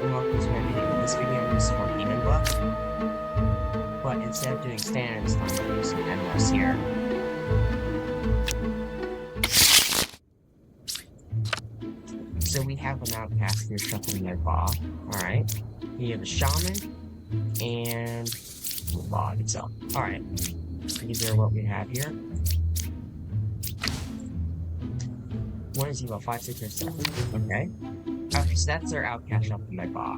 and welcome to my video. In this video, I'm using more Demon Bluff, but instead of doing standard this time, I'm using endless here. So we have an outcast here shuffling their ball. Alright. We have a shaman and the bog itself. Alright. These are what we have here. One is evil, 5, 6, or 7. Okay. Okay, so that's our outcast shuffling their ball.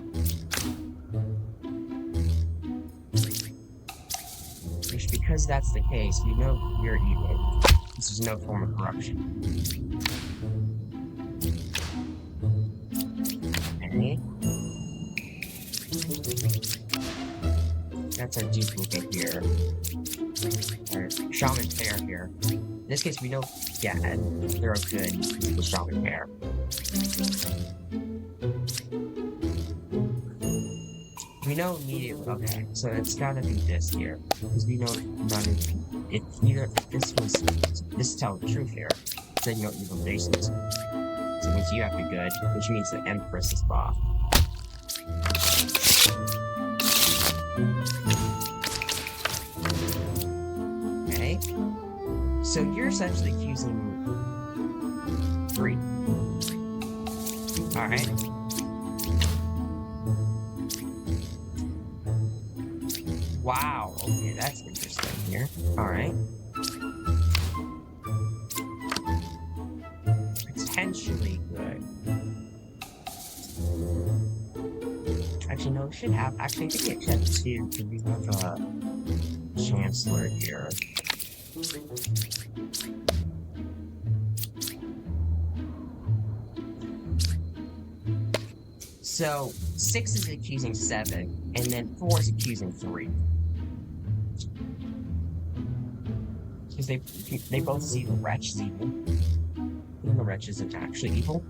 Which, because that's the case, we know you're evil. This is no form of corruption. Okay. That's our duplicate here. Our shaman pair here. In this case, we know, yeah, they're a good shaman pair. We know immediately, okay, so it's gotta be this here. Because we know none of if either this tells the truth here. Then you know evil faces. So it means you have to be good, which means the Empress is off. Okay. So you're essentially accusing 3. Alright. Wow, okay, that's interesting here. Alright. Potentially good. Actually, no, we should have. Actually, I think it should have 2, because we have a Chancellor here. So, 6 is accusing 7, and then 4 is accusing 3. Because they both see the wretch as evil. And the wretch isn't actually evil.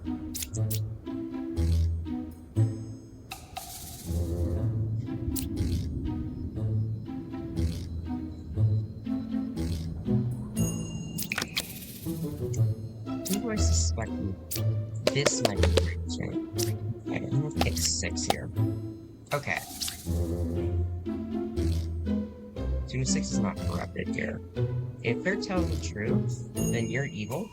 Who do I suspect? This might be great. Okay, I'm gonna pick 6 here. Okay. 2 to 6 is not corrupted here. If they're telling the truth, then you're evil.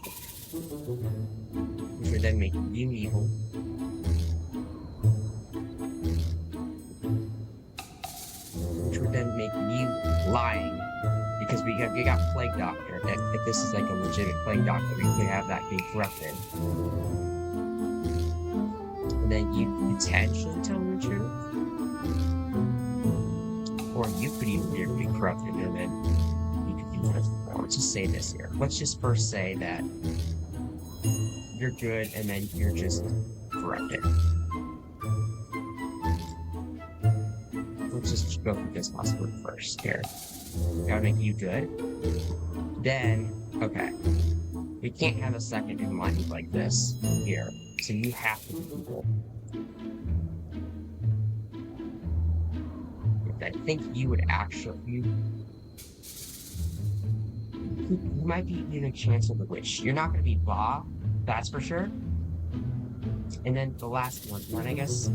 Which would then make you evil. Which would then make you lying. Because we got Plague Doctor. If this is like a legitimate Plague Doctor, we could have that be corrupted. And then you potentially tell the truth. Or you could even be corrupted and then you could do that. Let's just say this here. Let's just first say that you're good and then you're just corrupted. Let's just go through this possibility first here. Gotta make you good. Then, okay. We can't have a second in line like this here. So you have to be evil. I think you would actually... You might be even a chance of the witch. You're not going to be Ba, that's for sure. And then the last one, I guess...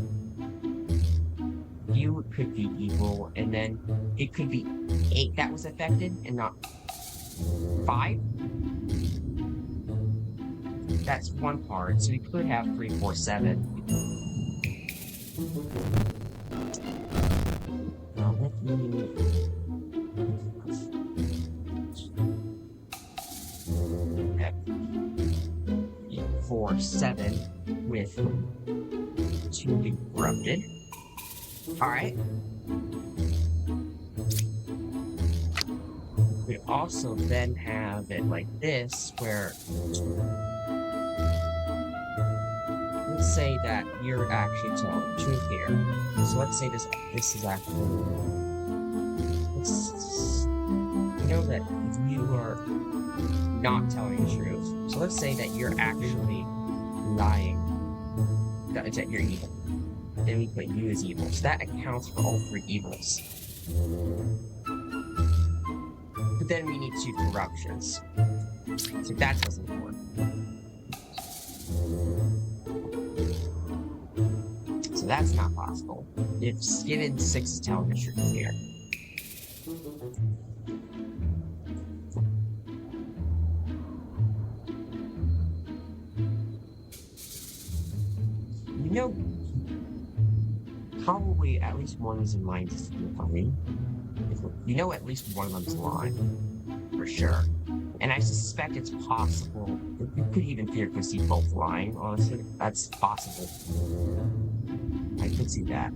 You could be evil, and then it could be 8 that was affected, and not 5. That's one part, so we could have 3, 4, 7. Now let me... 4, 7 with 2 being corrupted. Alright. We also then have it like this, where let's say that you're actually telling the truth here. So let's say this is actually, you know that you are not telling the truth. So let's say that you're actually lying, that you're evil. Then we put you as evil. So that accounts for all 3 evils. But then we need 2 corruptions. So that doesn't work. So So that's not possible. It's given 6 is telling the truth here. You know, probably at least one is in mind is coming. You know at least one of them's lying. For sure. And I suspect it's possible. You could even theoretically see both lying, honestly. That's possible. I could see that.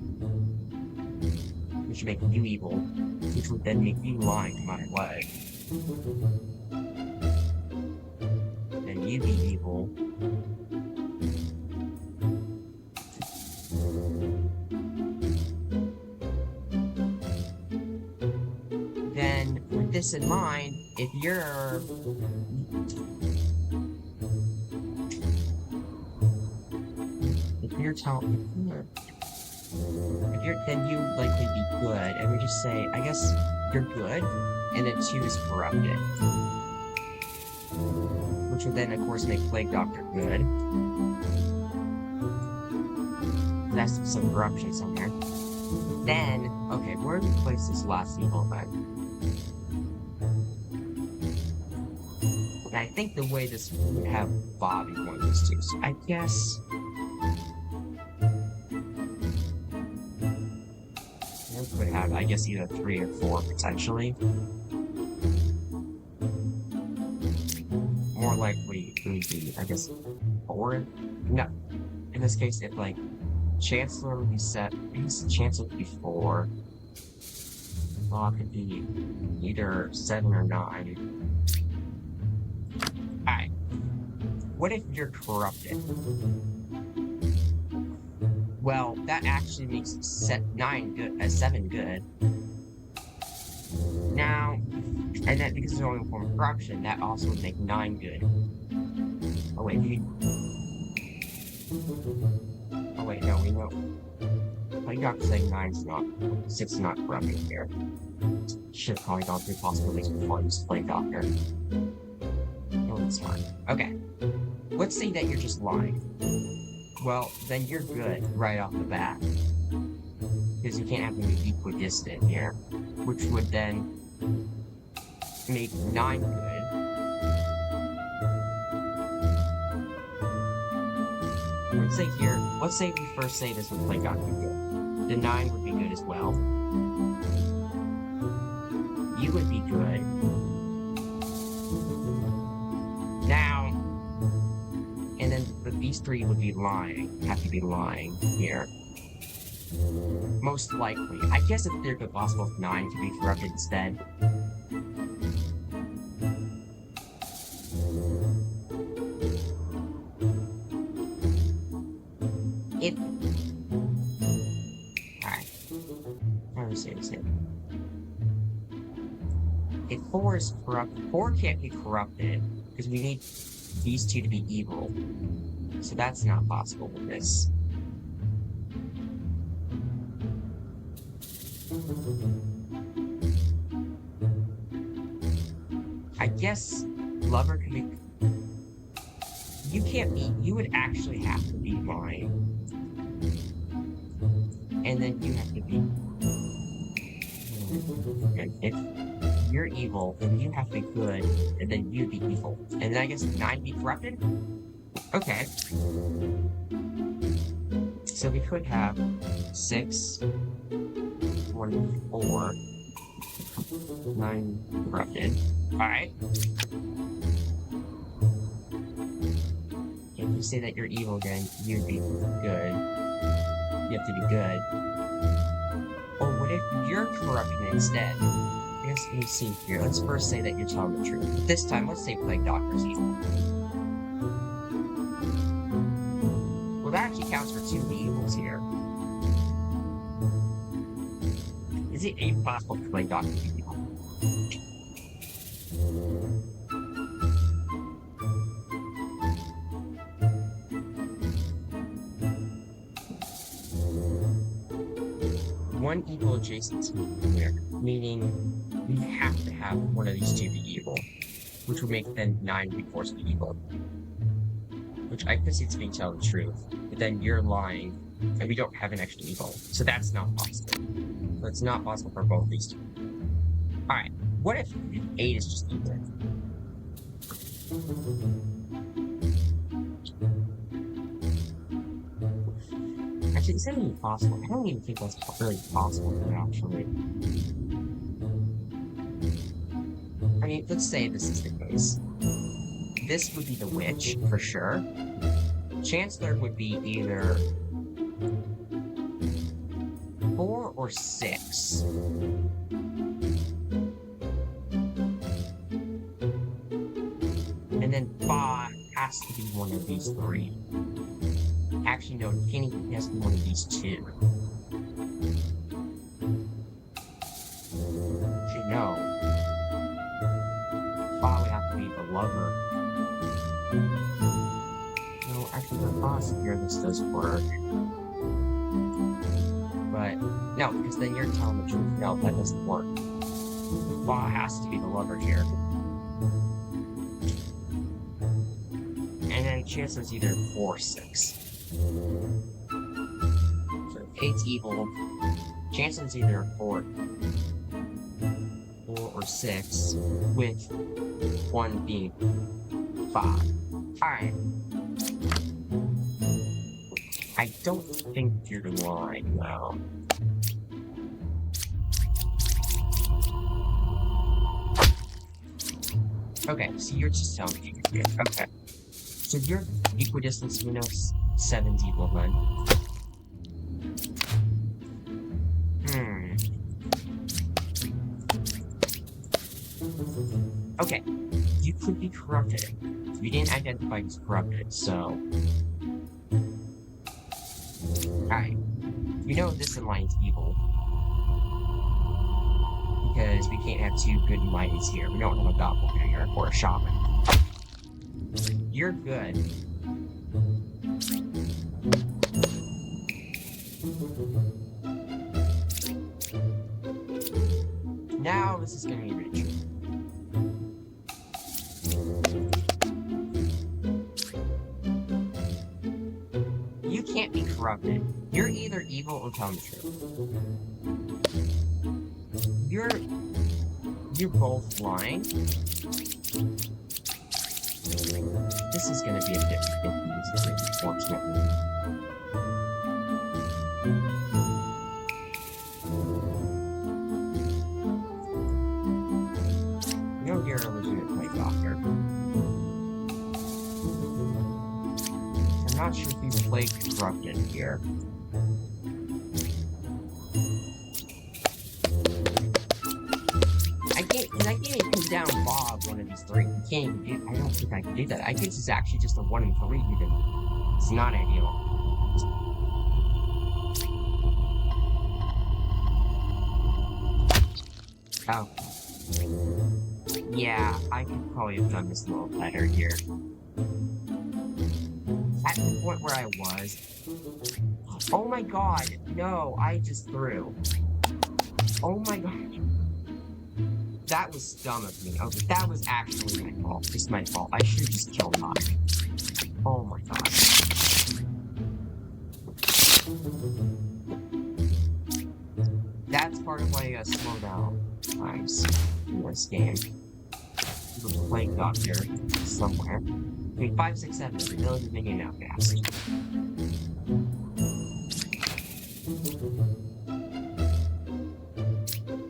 Which would make you evil, which would then make you lying no matter what. Then you'd be evil. Then, with this in mind, if you're then you likely be good, and we just say, I guess you're good, and then 2 is corrupted. Which would then, of course, make Plague Doctor good. That's some corruption somewhere. Then, okay, where do we place this last evil then? And I think the way this would have Bobby want this to, so I guess could have, I guess, either 3 or 4 potentially. More likely it would be, I guess, 4. No. In this case, if like Chancellor would be set, I guess Chancellor would be 4. Law could be either 7 or 9. Alright. What if you're corrupted? Well, that actually makes 9 good, 7 good. Now, and then because it's only a form of corruption, that also would make 9 good. Oh wait, oh wait, no, we know. Plague Doctor saying 9's not, 6 is not corrupting here. Should have probably gone through possibilities before I used Plague Doctor. Oh, it's fine. Okay. Let's say that you're just lying. Well, then you're good right off the bat. Because you can't have them be equidistant here. Which would then make 9 good. Let's say we first say this would Plague Doctor good. The 9 would be good as well. You would be good. Now, and then these 3 would be lying, have to be lying here. Most likely. I guess it's theoretically possible if 9 could be corrupted instead. Alright. Let me see this here. If 4 is corrupted, 4 can't be corrupted, because we need these 2 to be evil. So that's not possible with this. I guess Lover could be... You can't be... You would actually have to be lying. And then you have to be... If you're evil, then you have to be good, and then you'd be evil. And then I guess 9 be corrupted? Okay. So we could have 6, 1, 4, 9 corrupted. Alright. If you say that you're evil again, you'd be good. You have to be good. Or what if you're corrupted instead? I guess let me see here. Let's first say that you're telling the truth. This time, let's say Plague Doctor's evil. Well, that actually counts for 2 evils here. Is it even possible to Plague Doctor evil? One evil adjacent to here, meaning we have to have one of these 2 be evil, which would make then 9 be forced to be evil. Which I could see it's being telling the truth, but then you're lying, And we don't have an extra evil, so that's not possible. So it's not possible for both these two. Alright, what if 8 is just even? Actually, is that even possible? I don't even think that's really possible, actually. I mean, let's say this is the case. This would be the witch, for sure. Chancellor would be either 4 or 6. And then 5 has to be one of these 3. Actually, no, it can't even, it has to be one of these 2. Actually, no. 5 would have to be the lover. No, actually, the boss here, this does work. But, no, because then you're telling the truth. No, that doesn't work. 5 has to be the lover here. And then Chancellor's either 4 or 6. So if 8's evil, Chancellor's either 4 or 6, with 1 being 5. Alright. I don't think you're lying now. Okay, so you're just telling me you're good. Okay. So you're equidistant, so we know 7's equal then. Okay, you could be corrupted. You didn't identify as corrupted, so... Alright. You know this aligns evil. Because we can't have 2 good mighties here. We don't have a doppelganger or a shaman. You're good. Now this is gonna be really true. You can't be corrupted. You're either evil or telling the truth. You're both lying. This is gonna be a bit confusing, unfortunately. You know you're a legitimate plague doctor. I'm not sure if he's plague corrupted here. I can't even pin down Bob, one of these 3. You can't even do, I don't think I can do that. I think this is actually just a 1 in 3 even. It's not ideal. Oh. Yeah, I could probably have done this a little better here. At the point where I was... Oh my god, no, I just threw. Oh my god. That was dumb of me. Okay, that was actually my fault. Just my fault. I should have just killed Hawk. Oh my god. That's part of why you gotta slow down times in this game. There's a plague doctor somewhere. I mean, 5, 6, 7 is the ability to make it outcast.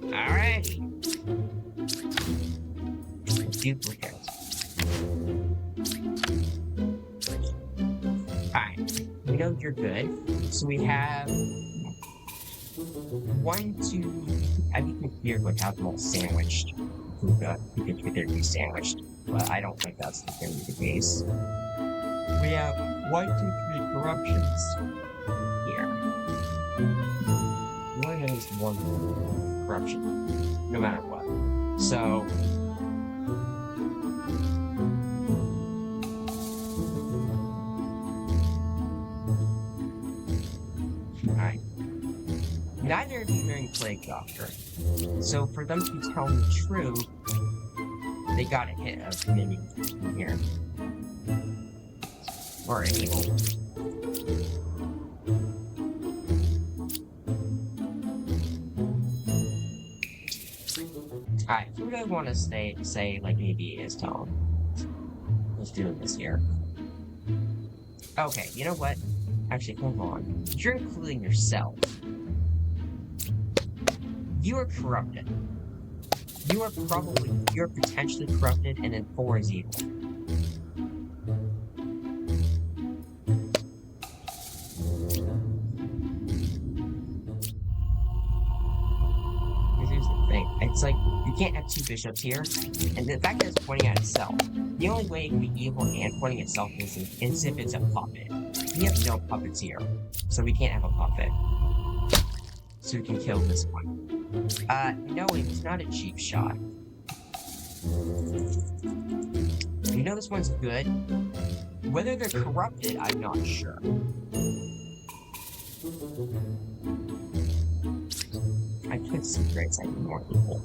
Alrighty. Duplicate. Alright, we know you're good. So we have 1, 2. I'd be confused with how them all sandwiched. Who could be sandwiched? But I don't think that's going to be the case. We have 1, 2, 3 corruptions here. One is 1 corruption, no matter what. So. Alright. Neither of you are wearing Plague Doctor. So for them to tell the truth, they got a hit of mini in here. Or an evil. Alright, who do I want to say, like, maybe is tone? Who's doing this here? Okay, you know what? Actually, hold on. You're including yourself. You are corrupted. You're potentially corrupted, and then 4 is evil. Here's the thing. It's like, you can't have 2 bishops here, and the fact that it's pointing at itself, the only way it can be evil and pointing at itself is if it's a puppet. We have no puppets here, so we can't have a puppet. So we can kill this one. No, it was not a cheap shot. You know this one's good? Whether they're corrupted, I'm not sure. I could see great side more people.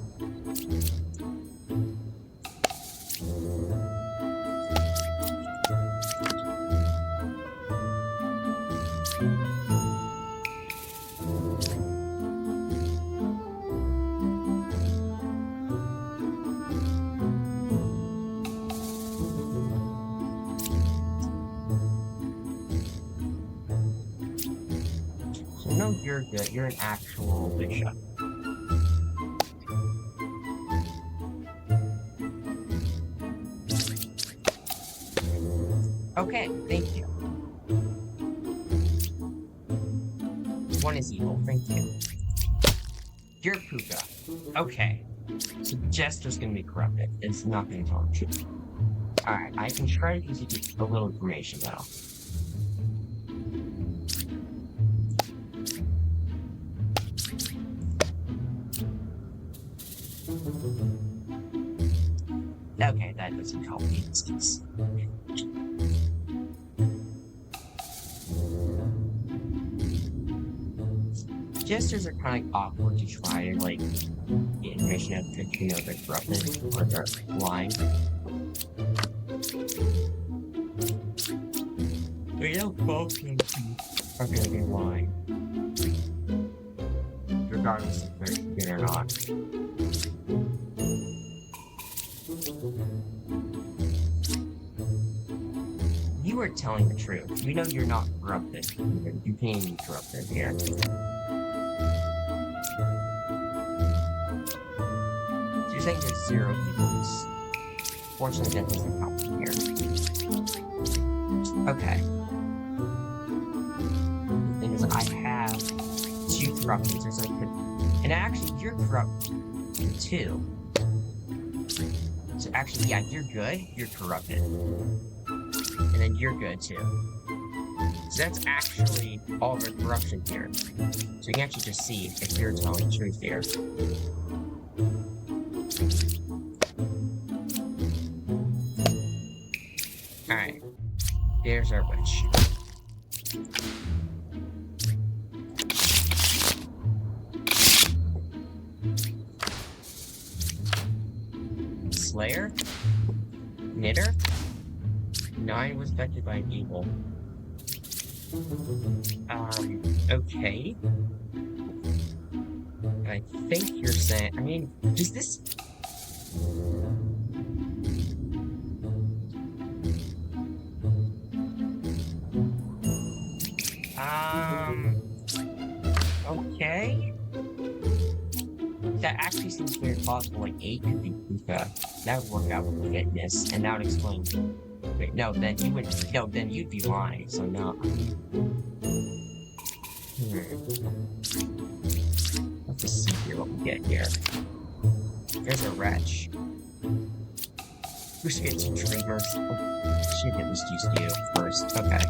No, you're good. You're an actual bishop. Okay, thank you. 1 is evil, thank you. You're Puka. Okay. So Jester's gonna be corrupted. It's not gonna tell the truth. Alright, I can try to use it to get a little information though. Okay, that doesn't help me in this case. Jesters are kind of awkward to try to, like, get information out of, you know, they're corrupted or they're lying. We know both are gonna be lying. Regardless if they're good or not. You are telling the truth. We know you're not corrupted. You can't be corrupted here. So you're saying there's 0 evils. Fortunately, that doesn't help me here. Okay. The thing is, I have 2 corruptions. There's like, and actually, you're corrupt too. So actually, yeah, you're good. You're corrupted. And then you're good too. So that's actually all the corruption here. So you can actually just see if you're telling the truth here. Alright. There's our witch. Slayer? Knitter? 9 was affected by an evil. Okay. I think you're saying, I mean, does this... Okay. That actually seems very possible, like 8 could be Puka. That would work out with fitness, and that would explain... Wait, no, then you would... No, then you'd be lying, so no. Let's just see here what we get here. There's a wretch. We should get 2 triggers. Oh, should at least use you first. Okay.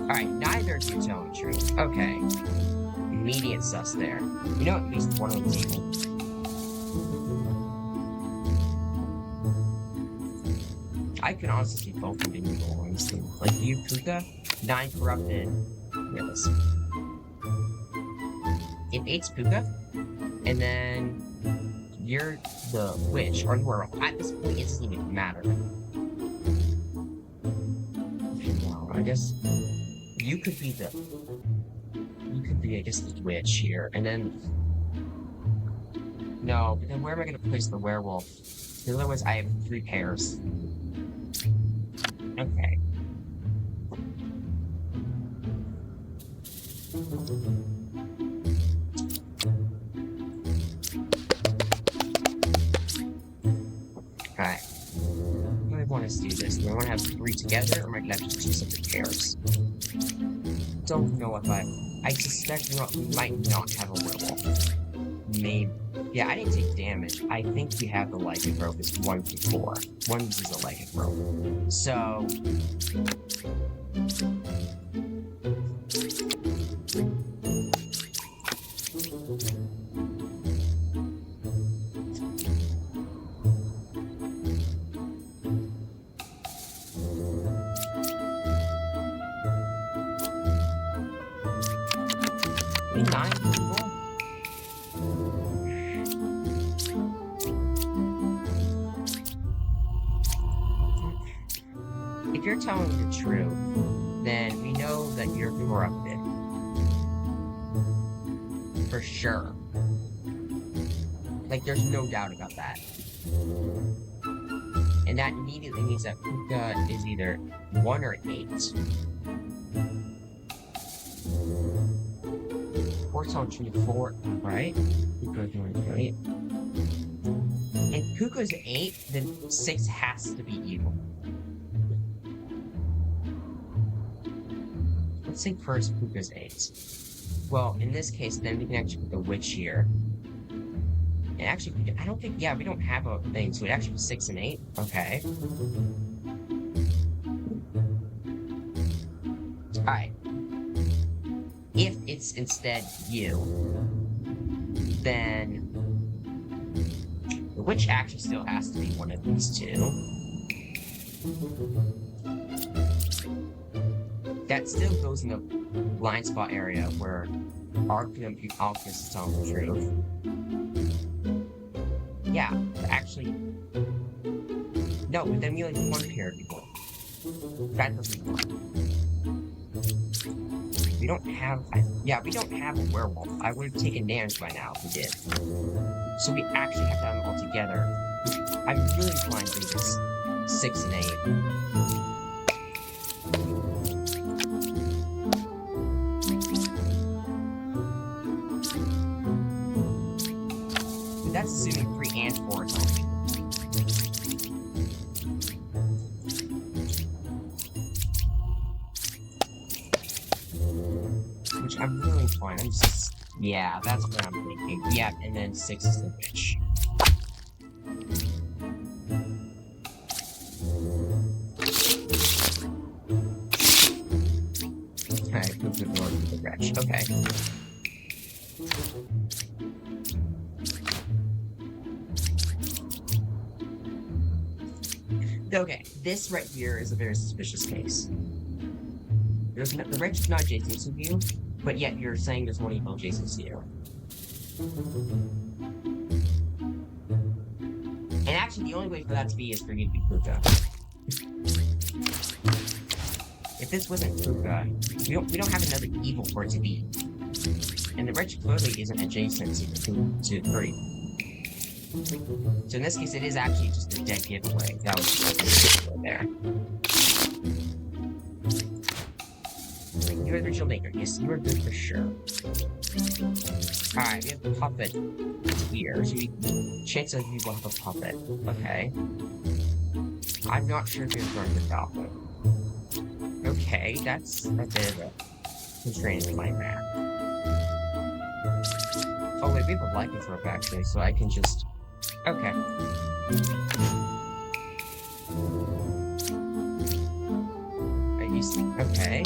Alright, neither of you telling the truth. Okay. Immediate sus there. You know at least one of them's evil. I can honestly see both of them evil, honestly. Like you, Puka, 9 corrupted. Yes. If 8's Puka, and then you're the witch, or you are, at this point, it doesn't even matter. No, I guess you could be the you could be, I guess, the witch here, and then... No, but then where am I gonna place the werewolf? Otherwise, I have 3 pairs. Okay. Alright. Do I want to do this? Do I want to have 3 together, or am I gonna have just 2 separate pairs? Don't know if I suspect we might not have a werewolf. Maybe. Yeah, I didn't take damage. I think we have the lycanthrope is 1 through 4. 1 is a lycanthrope. So... Maybe 9 people? If you're telling the truth, then we know that you're corrupted. For sure. Like, there's no doubt about that. And that immediately means that Puka is either 1 or 8. Force on 4, right? Puka's 8. And Puka's 8, then 6 has to be evil. Let's say first Puka's 8. Well, in this case, then we can actually put the witch here. And actually, I don't think, yeah, we don't have a thing, so it actually was 6 and 8. Okay. Alright. If it's instead you, then the witch actually still has to be one of these 2. That still goes in the blind spot area where Alchemist is telling the truth. Yeah, actually... No, but then we only have 1 pair of people. That doesn't work. We don't have... yeah, we don't have a werewolf. I would have taken damage by now if we did. So we actually have to have them all together. I'm really inclined to do this 6 and 8. That's assuming 3 and 4 is only. Which I'm really inclined. I'm just... yeah, that's what I'm thinking. Yeah, and then 6 is the witch. Alright, move the door to the wretch. Okay. Okay, this right here is a very suspicious case. The wretch is not adjacent to you, but yet you're saying there's 1 evil adjacent to you. And actually, the only way for that to be is for you to be Puka. If this wasn't Puka, we don't have another evil for it to be. And the wretch clearly isn't adjacent to 3. So in this case, it is actually just a dead giveaway. That was just right there. You're the ritual maker. Yes, you are good for sure. Alright, we have the puppet here. So chances of you will have a puppet. Okay. I'm not sure if you're going to adopt it. Okay, that's a bit of a constraint in my map. Oh wait, we have a lycanthrope actually, so I can just... okay. Okay.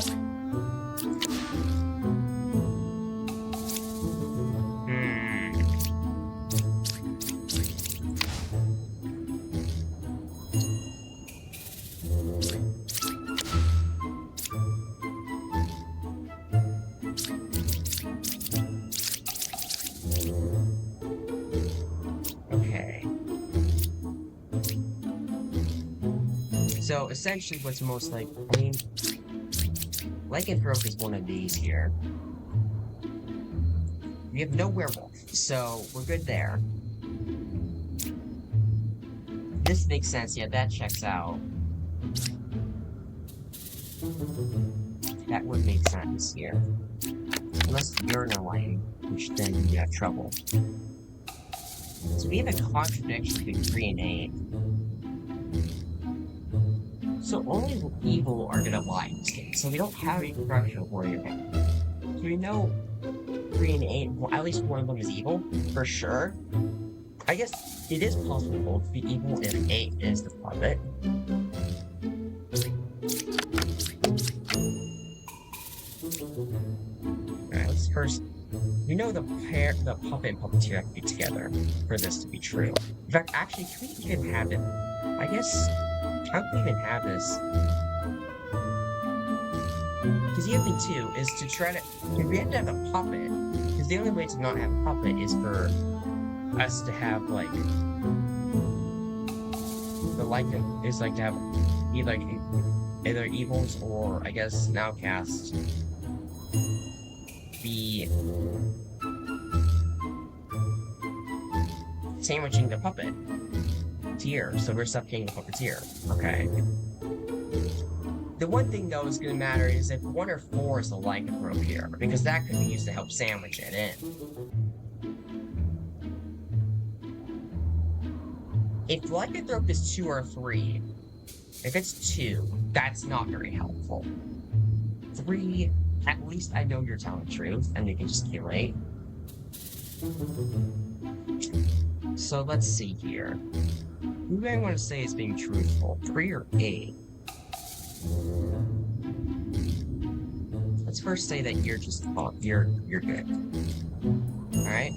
So essentially what's most like, I mean, lycanthrope is one of these here. We have no werewolf, so we're good there. This makes sense. Yeah, that checks out. That would make sense here. Unless you're in a lighting, which then you have trouble. So we have a contradiction between 3 and 8. So only evil are gonna lie in this game. So we don't have a corruption warrior. So we know 3 and 8, well, at least one of them is evil, for sure. I guess it is possible both to be evil if 8 is the puppet. Alright, let's first... We know the puppet and puppeteer have to be together for this to be true. In fact, actually, can we even have it? I guess... How can we even have this? Because the other thing, too, is to try to... If we have to have a puppet, because the only way to not have a puppet is for us to have, like... The likeness is, like, to have either evils or, I guess, an outcast be sandwiching the puppet tier, so we're suffocating the puppeteer. Okay. The one thing though is gonna matter is if 1 or 4 is the lycanthrope here, because that could be used to help sandwich it in. If lycanthrope is 2 or 3, if it's 2, that's not very helpful. 3, at least I know you're telling the truth, and they can just curate. So let's see here. Who do I want to say is being truthful? 3 or 8? Let's first say that you're just you're good. Alright?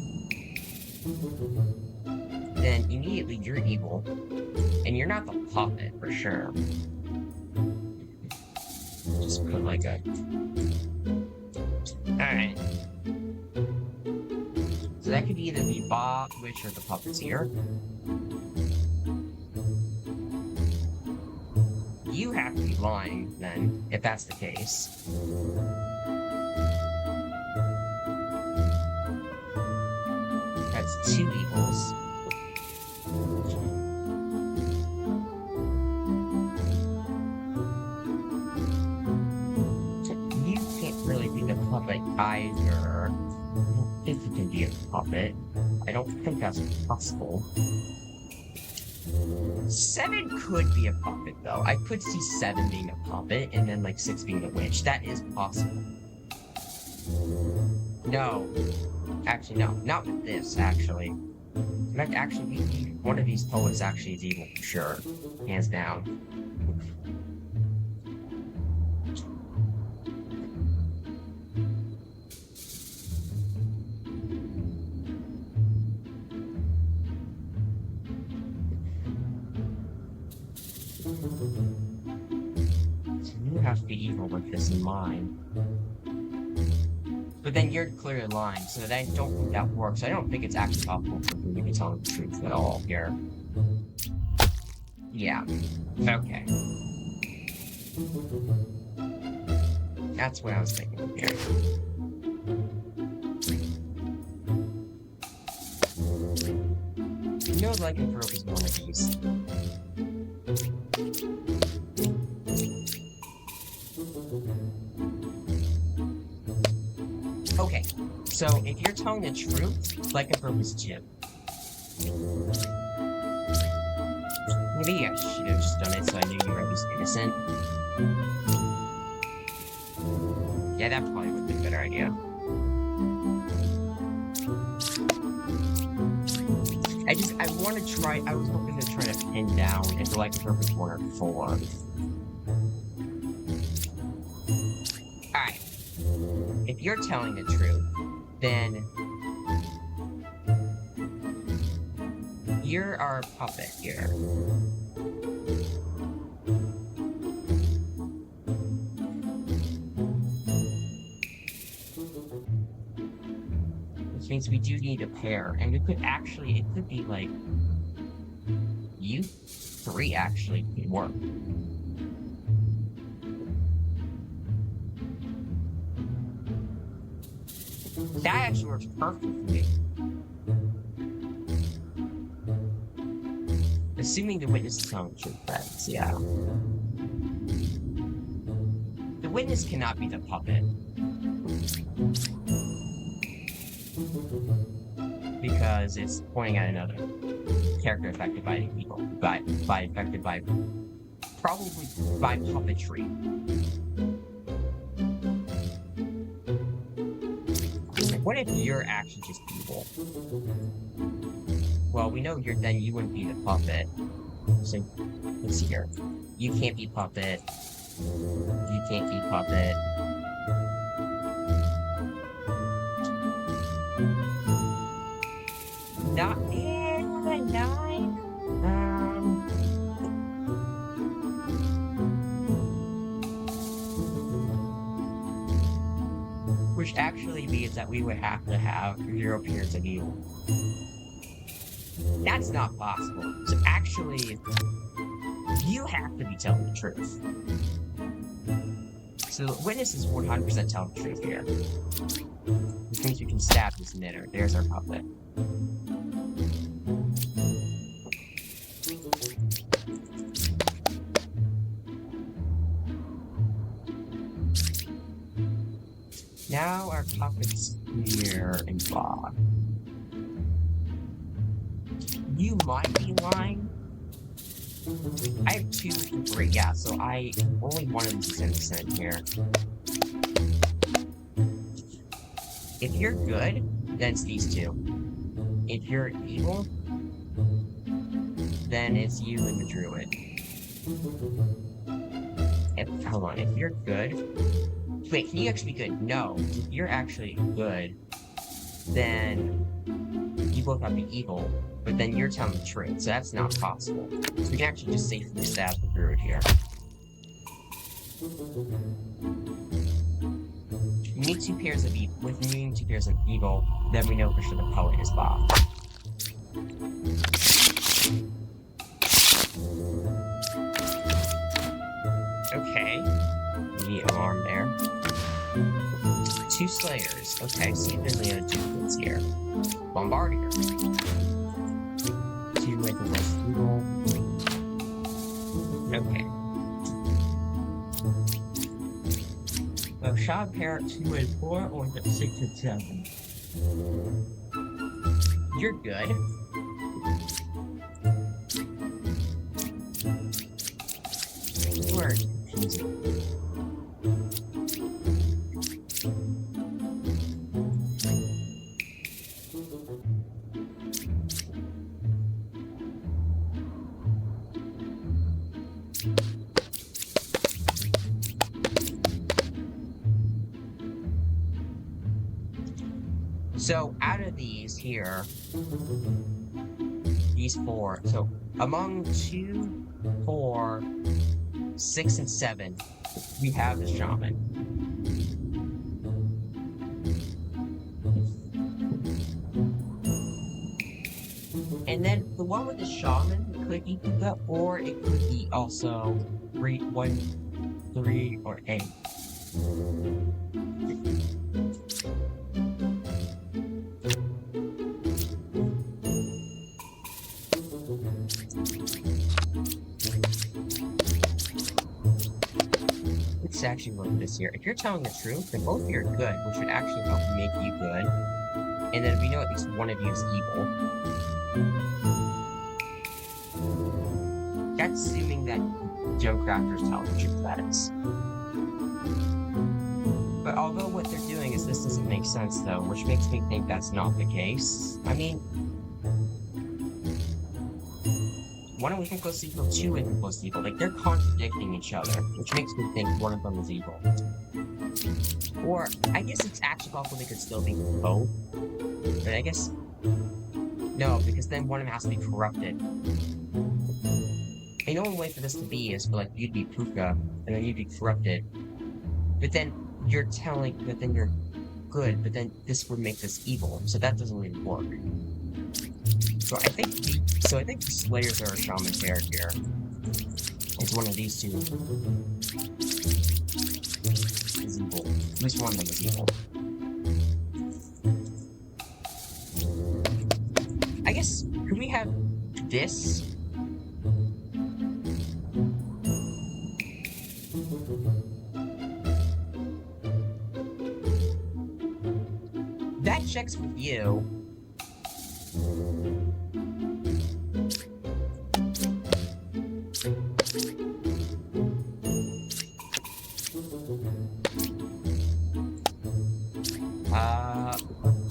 Then immediately you're evil. And you're not the puppet for sure. Just put like a... Alright. So that could either be Bob, Witch, or the puppeteer. You have to be lying, then, if that's the case. That's 2 evils. You can't really be the puppet either. I don't think you can be a puppet. I don't think that's possible. 7 could be a puppet, though. I could see 7 being a puppet, and then, like, 6 being a witch. That is possible. No. Actually, no. Not with this, actually. In fact, actually, one of these poets actually is evil, for sure. Hands down. You have to be evil with this in mind. But then you're clearly lying, so I don't think that works. I don't think it's actually possible for you to be telling the truth at all here. Yeah. Okay. That's what I was thinking here. You know, lycanthrope is one of these. Okay, so if you're telling the truth, lycanthrope is 2. Maybe I should have just done it so I knew you were at least innocent. Yeah, that probably would be a better idea. I want to try, I was hoping to try to pin down if the lycanthrope is 1 or 4. Alright. If you're telling the truth, then you're our puppet here. Which means we do need a pair, and we could actually, it could be like, you 3 actually could work. That actually works perfectly. Assuming the witness is telling the truth, friends, yeah. The witness cannot be the puppet. Because it's pointing at another character affected by people, affected by probably by puppetry. What if you're actually just evil? Well, we know then you wouldn't be the puppet. So let's see here. You can't be puppet. You can't be puppet. Not nine. Which actually means that we would have to have 0 appearance of evil. That's not possible. So actually, you have to be telling the truth. So the witness is 100% telling the truth here. Which means we can stab this knitter. There's our puppet. Now our puppet's here in Bob. You might be lying. I have 2 and 3, yeah, so only one of them is innocent here. If you're good, then it's these 2. If you're evil, then it's you and the druid. Hold on, if you're good... Wait, can you actually be good? No. If you're actually good, then you both have to be evil, but then you're telling the truth, so that's not possible. So we can actually just safely stab the druid here. We need 2 pairs of evil. With needing 2 pairs of evil, then we know for sure the poet is Bob. Okay. The alarm there. 2 slayers. Okay, see if there's any other duplicates here. Bombardier. 2 with the less evil. Okay. Well, shot pair 2 and 4 or 6 and 7. You're good. You are confusing. So, out of these here, these 4, so among 2, 4, 6, and 7, we have the shaman. And then the one with the shaman could be Puka, or it could be also 1, 3, or 8. Let's actually look at this here. If you're telling the truth, then both of you are good, which would actually help make you good. And then we know at least one of you is evil. That's assuming that Joe Crafters tell the truth, that is. But although what they're doing is this doesn't make sense though, which makes me think that's not the case. I mean, one of them is close to evil, 2 isn't close to evil. Like, they're contradicting each other, which makes me think one of them is evil. Or, I guess it's actually possible they could still be both. But I guess... No, because then one of them has to be corrupted. And the only way for this to be is for, like, you to be Puka, and then you'd be corrupted. But then you're good, but then this would make this evil, so that doesn't really work. So I think the Slayers are a shaman pair here. It's one of these 2 is evil. At least one of them is evil. That checks with you.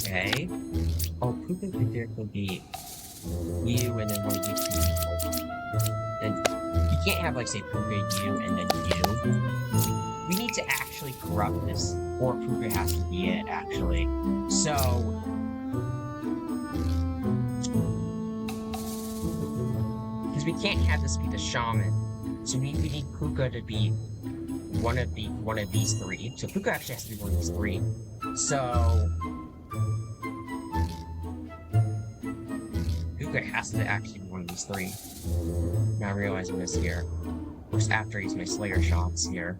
Okay. Oh, Puka could theoretically be you and then one of you two people. Then you can't have, like, say, Puka, you, and then you. We need to actually corrupt this, or Puka has to be it, actually. So, because we can't have this be the shaman. So we need Puka to be one of these three. So Puka actually has to be one of these three. So Puka has to actually be one of these three. Now realizing this here. Of course, after he's my Slayer shots here.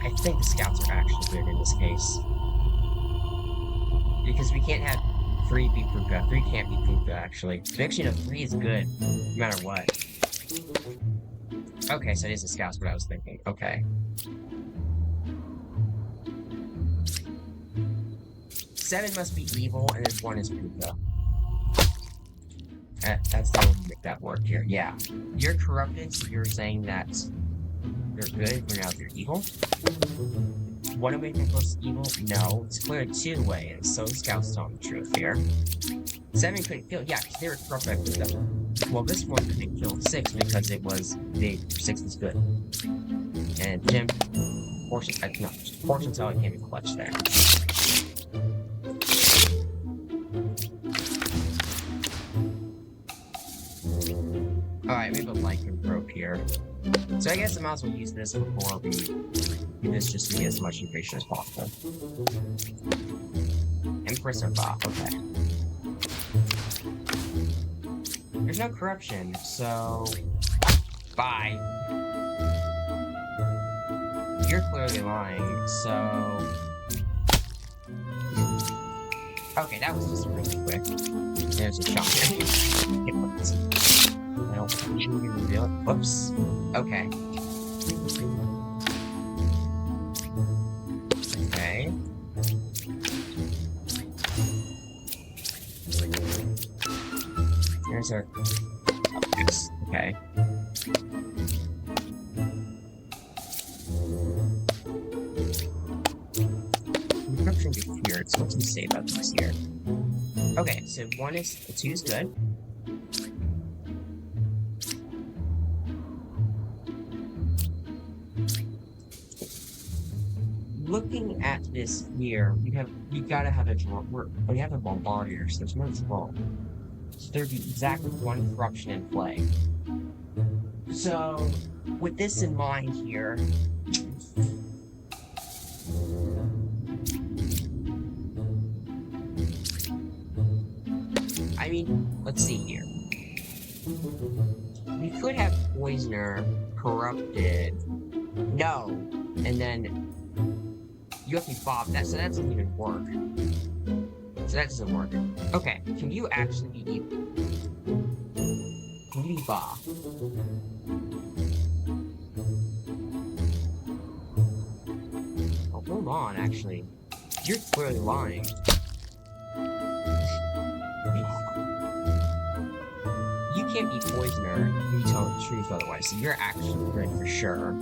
I think the scouts are actually good in this case. Because we can't have 3 be Puka. 3 can't be Puka, actually. But actually, no, 3 is good, no matter what. Okay, so it is the scouts, what I was thinking. Okay. 7 must be evil, and then 1 is Puka. That's the way to make that work here. Yeah. You're corrupted, so you're saying that you're good, but now you're evil? 1 away from close to evil? No. It's clear 2 ways, so the scouts telling the truth here. 7 couldn't kill, yeah, because they were corrupted with them. Well, this one couldn't kill 6 because it was, 6 was good. And Jim, fortune telling came in clutch there. Alright, we have a lycanthrope here. So I guess I might as well use this before we do this just to get as much information as possible. Empress or Bluff, okay. There's no corruption, so... Bye. You're clearly lying, so... Okay, that was just really quick. There's a shot. I don't even reveal it. Whoops. Okay. Okay. There's our... Oh, yes. Okay. Corruption gets here. It's what to say about this here. Okay, so 2 is good. Looking at this here, we gotta have a draw. We have a bombardier, so there's no draw. So there'd be exactly 1 corruption in play. So, with this in mind here, I mean, let's see here. We could have Poisoner corrupted. No, and then you have to be Bob. So that doesn't even work. So that doesn't work. Okay, can you actually be evil? Can you be Bob? Oh, hold on, actually. You're clearly lying. You can't be Poisoner if you tell the truth otherwise, so you're actually good for sure.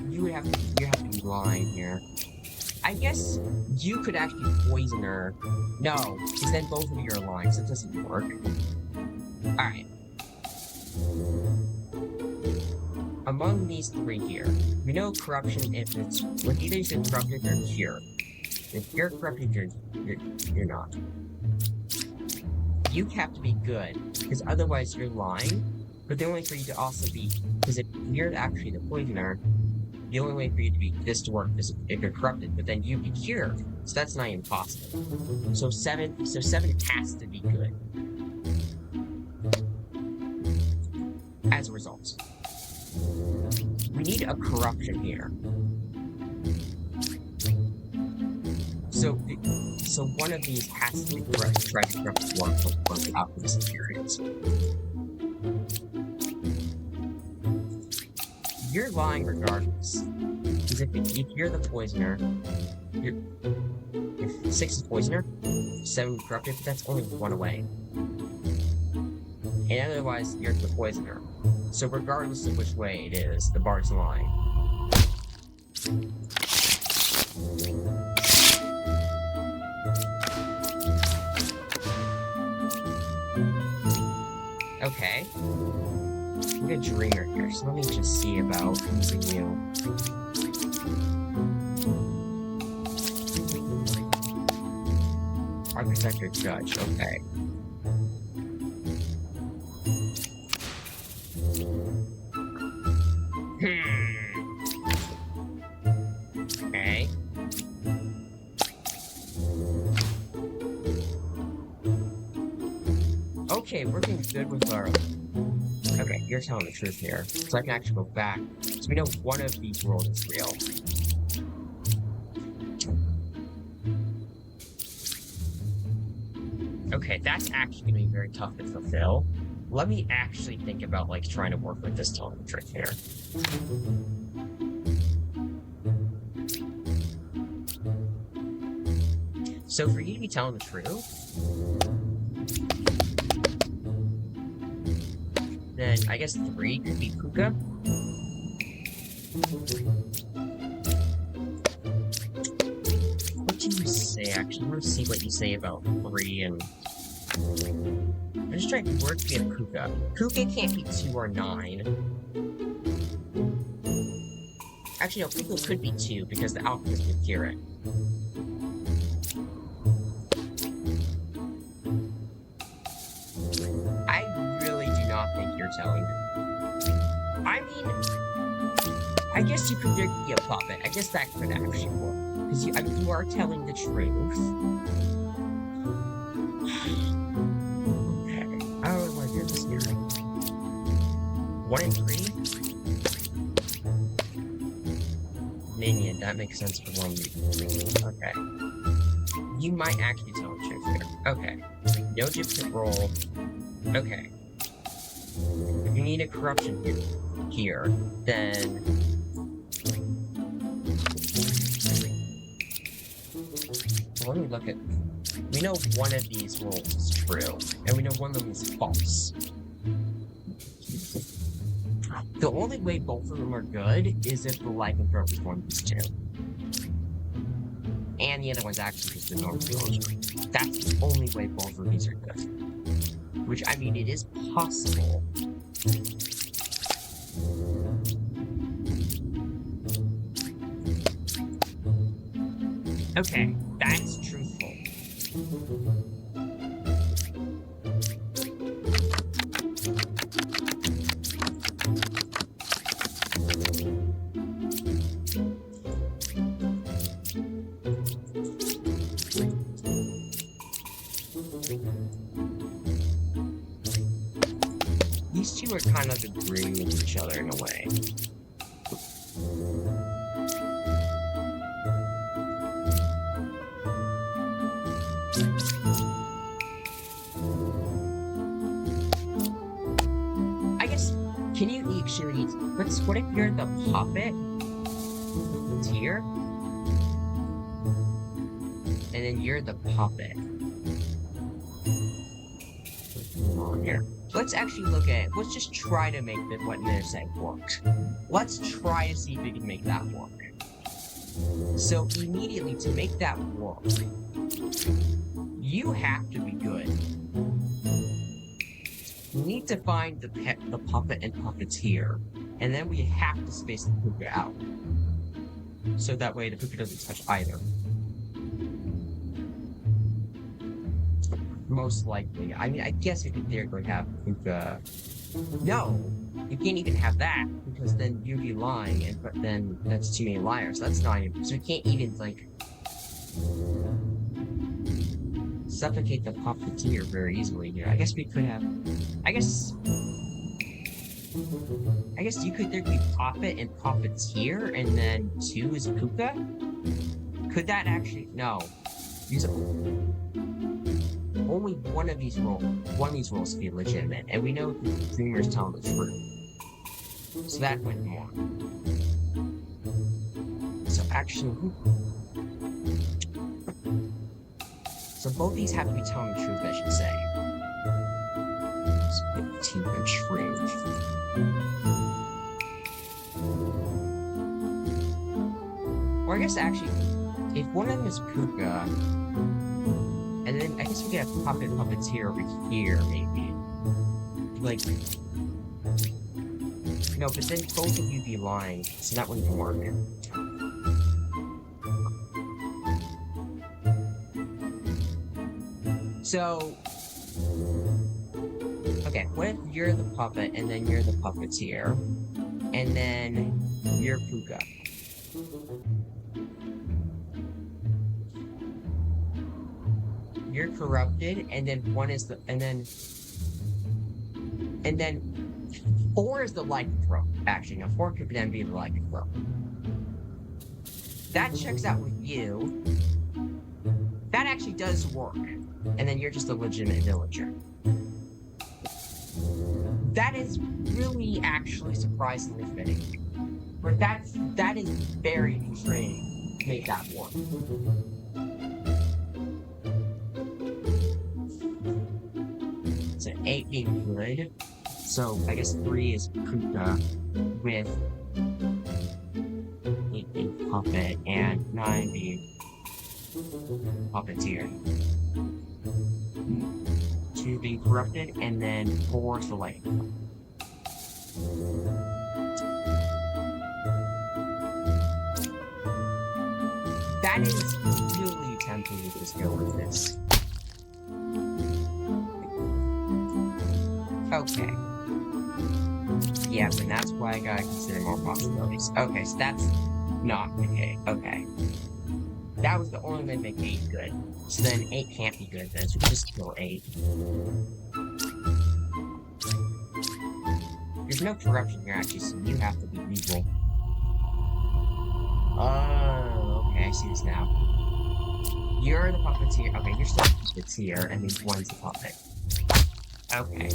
You have to be lying here. I guess you could actually be Poisoner. No, because then both of you are lying, so it doesn't work. Alright. Among these 3 here, we know corruption if it's when either you're corrupted or cured. If you're corrupted, you're not. You have to be good, because otherwise you're lying. But the only way for you to also be, because if you're actually the poisoner, the only way for you to be this to work is if you're corrupted, but then you'd be cured. So that's not even possible. So 7 has to be good. As a result. We need a corruption here. So one of these has to be correct. Try to correct one for the optimism periods. You're lying regardless. Because if you're the poisoner, if 6 is poisoner, 7 corrupted, that's only 1 away. And otherwise, you're the poisoner. So regardless of which way it is, the bard's lying. Okay. I'm a dreamer here, so let me just see about using you. Architect or judge, okay. Okay. Okay, we're getting good with our... Okay, you're telling the truth here. So I can actually go back. So we know one of these worlds is real. Okay, that's actually going to be very tough to fulfill. Let me actually think about, like, trying to work with this telling the truth here. So for you to be telling the truth, then I guess 3 could be Puka. What do you say, actually? I want to see what you say about 3 and... I'm just trying to work to get Puka. Puka can't be 2 or 9. Actually, no, Puka could be 2 because the alchemist would hear it. I really do not think you're telling me. I mean, I guess you could be a puppet. I guess that could actually work. Because you are telling the truth. Okay. I don't want to hear this here. 1 and 3? Minion, that makes sense for 1 week. Okay. You might actually tell the truth here. Okay. No dipset roll. Okay. If you need a corruption here, then... Let me look at... We know one of these rolls is true, and we know one of them is false. The only way both of them are good is if the lycanthrope is one of these 2. And the other one's actually just a normal villager. That's the only way both of these are good. Which, I mean, it is possible. Okay, that's truthful. These 2 are kind of agreeing with each other in a way. I guess, can you actually... What if you're the puppet? Here? And then you're the puppet. Here. Let's actually look at... Let's just try to make what they're saying work. Let's try to see if we can make that work. So, immediately, to make that work, you have to be good. We need to find the puppet and puppeteer, and then we have to space the puka out. So that way the puka doesn't touch either. Most likely. I mean, I guess you could theoretically have puka... No! You can't even have that, because then you'd be lying, but then that's too many liars. That's not even... So you can't even, like... suffocate the puppeteer very easily here. I guess we could have... I guess you could there be puppet and puppeteer, and then 2 is puka? Could that actually... No. these are only one of these roles can be legitimate, and we know the dreamer's telling the truth. So that went more. So actually, so both these have to be telling the truth, I should say. So 15 and truth. Or I guess actually, if one of them is Puka, and then I guess we get a puppeteer over here, maybe. Like, no, but then both of you be lying, so that wouldn't work. So, okay, what if you're the puppet, and then you're the puppeteer, and then you're Puka? You're corrupted, and then one is the, and then 4 is the lycanthrope. Actually, no, 4 could then be the lycanthrope. That checks out with you. That actually does work. And then you're just a legitimate villager. That is really actually surprisingly fitting. But that is very constrained to make that work. So 8 being good. So I guess 3 is Puka with 8 being puppet and 9 being puppeteer. 2 being corrupted, and then 4 is the light. That is really tempting to just go with this. Okay. Yeah, but that's why I gotta consider more possibilities. Okay, so that's not okay. Okay. That was the only way to make 8 good. So then 8 can't be good then, so we just kill 8. There's no corruption here actually, so you have to be evil. Oh, okay, I see this now. You're the puppeteer. Okay, you're still the puppeteer, and then 1's the puppet. Okay.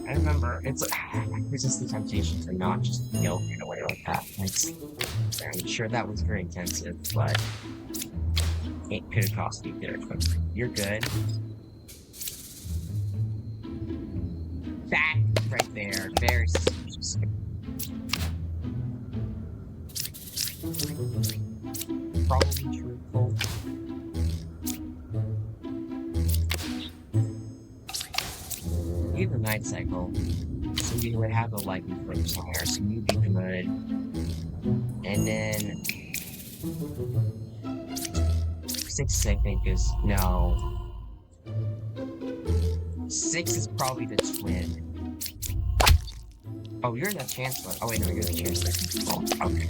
I remember, it's like, I resist the temptation to not just kill right away like that. I'm sure that was very intensive, but it could have cost me there. You're good. That right there, very suspicious. Probably truthful. You have a night cycle, so you would have a likelihood somewhere, so you'd be good. And then 6 I think is no. 6 is probably the twin. Oh, you're the chancellor. Oh wait, no, you're the chancellor. Oh, okay.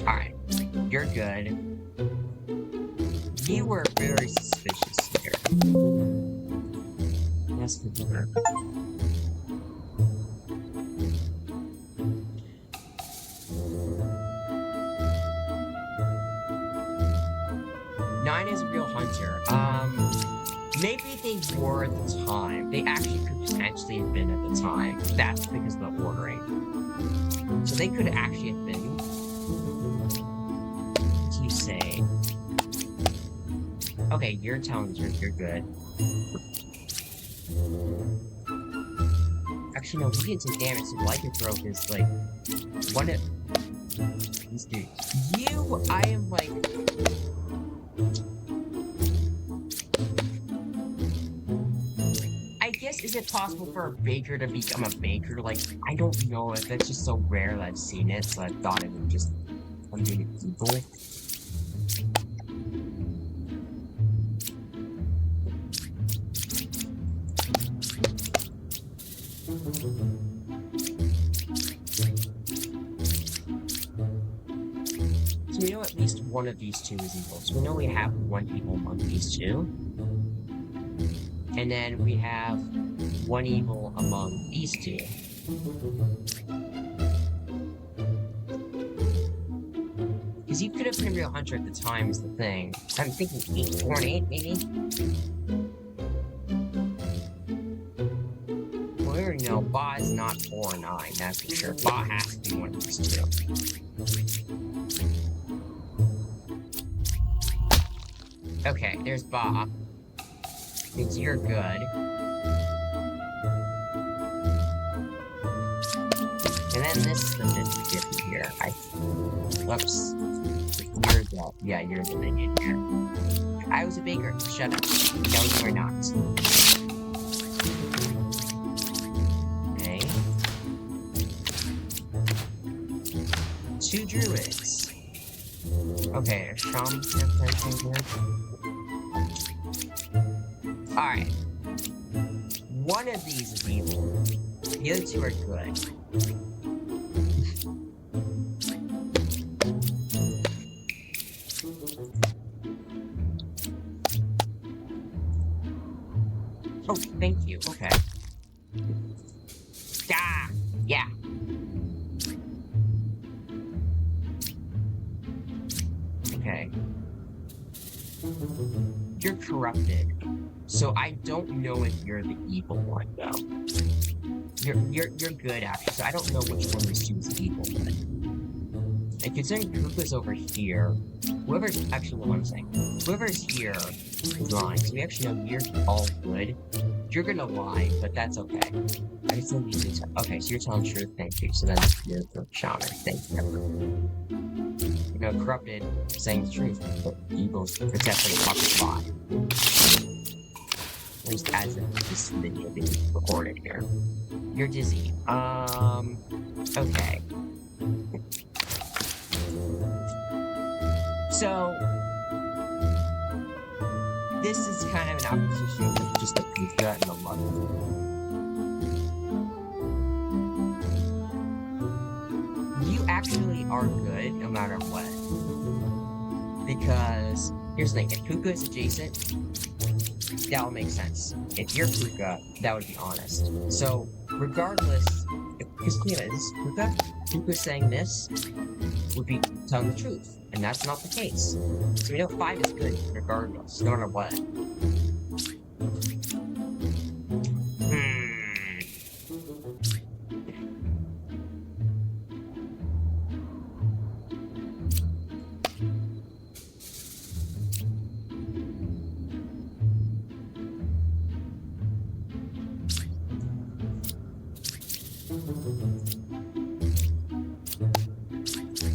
Alright. You're good. You were very suspicious here. That's the difference. Nine is a real hunter. Maybe they were at the time. They actually could potentially have been at the time. That's because of the ordering. So they could actually have been. What do you say? Okay, you're telling the truth. You're good. Actually, no, we didn't take damage. So lycanthrope is like one of these dudes. You, I am like. I guess, is it possible for a baker to become a baker? Like, I don't know if that's just so rare that I've seen it, so I thought it would just undo people. So we know at least one of these two is evil. So we know we have one evil among these two. And then we have one evil among these two. Because you could have been a real hunter at the time is the thing. I'm thinking 8, 4 and 8, maybe? Well, we already know Ba is not 4 or 9, that's for sure. Ba has to be one of these two. Okay, there's Ba. Means you're good. And then this is the 50-50 here. Whoops. You're the, yeah, you're the minion here. I was a baker. Shut up. No, you are not. Okay. 2 druids. Okay, a shaman campaign here. Alright. One of these is evil. The other 2 are good. Oh, thank you. Okay. Ah! Yeah. Okay. You're corrupted. So I don't know if you're the evil one, though. You're good, actually, so I don't know which one of these 2 is the evil one. And considering Koopa's over here, whoever's actually what I'm saying, whoever's here is lying. So we actually know you're all good. You're gonna lie, but that's okay. I still need to tell. Okay, so you're telling the truth, thank you. So then you're the shaman, thank you. You know, corrupted, saying the truth, but evil's definitely talking lie. At least as of this video being recorded here. You're dizzy. Okay. So, this is kind of an opposition with just the pizza and the love. You actually are good no matter what. Because, here's the thing, if Puka is adjacent, that will make sense. If you're Puka, that would be honest. So, regardless, because this is Puka, Puka saying this would be telling the truth. And that's not the case. So we know 5 is good, regardless, no matter what.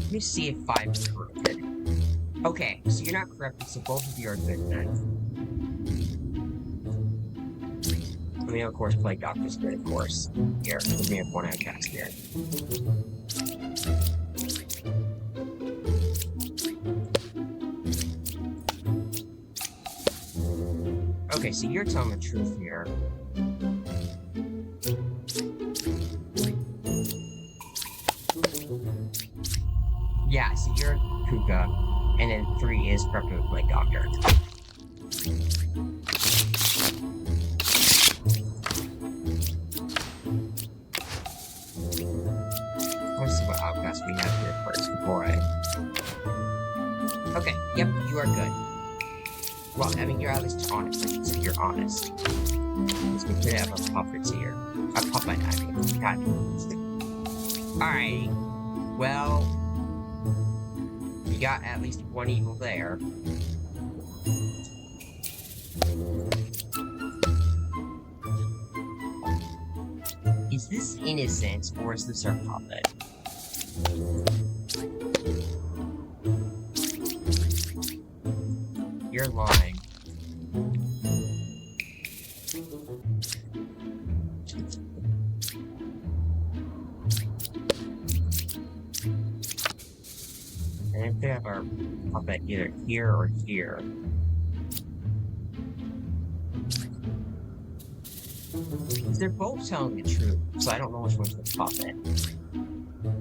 Let me see if 5 is corrupted. Okay, so you're not corrupted, so both of you are good then. I mean, of course, Plague Doctor's good, of course. Here, because we have 1 outcast here. Okay, so you're telling the truth here. Yeah, so you're Kuka, and then 3 is corrupted with Plague Doctor. Let's see what outcasts we have here first before I... Okay, yep, you are good. Well, I mean, you're at least honest, so you're honest. Because we could have a puppet here. A puppet, I mean. Alright. Well... you got at least 1 evil there. Is this innocent, or is this our puppet? You're lying. And if we have our puppet either here or here. They're both telling the truth, so I don't know which one's the puppet.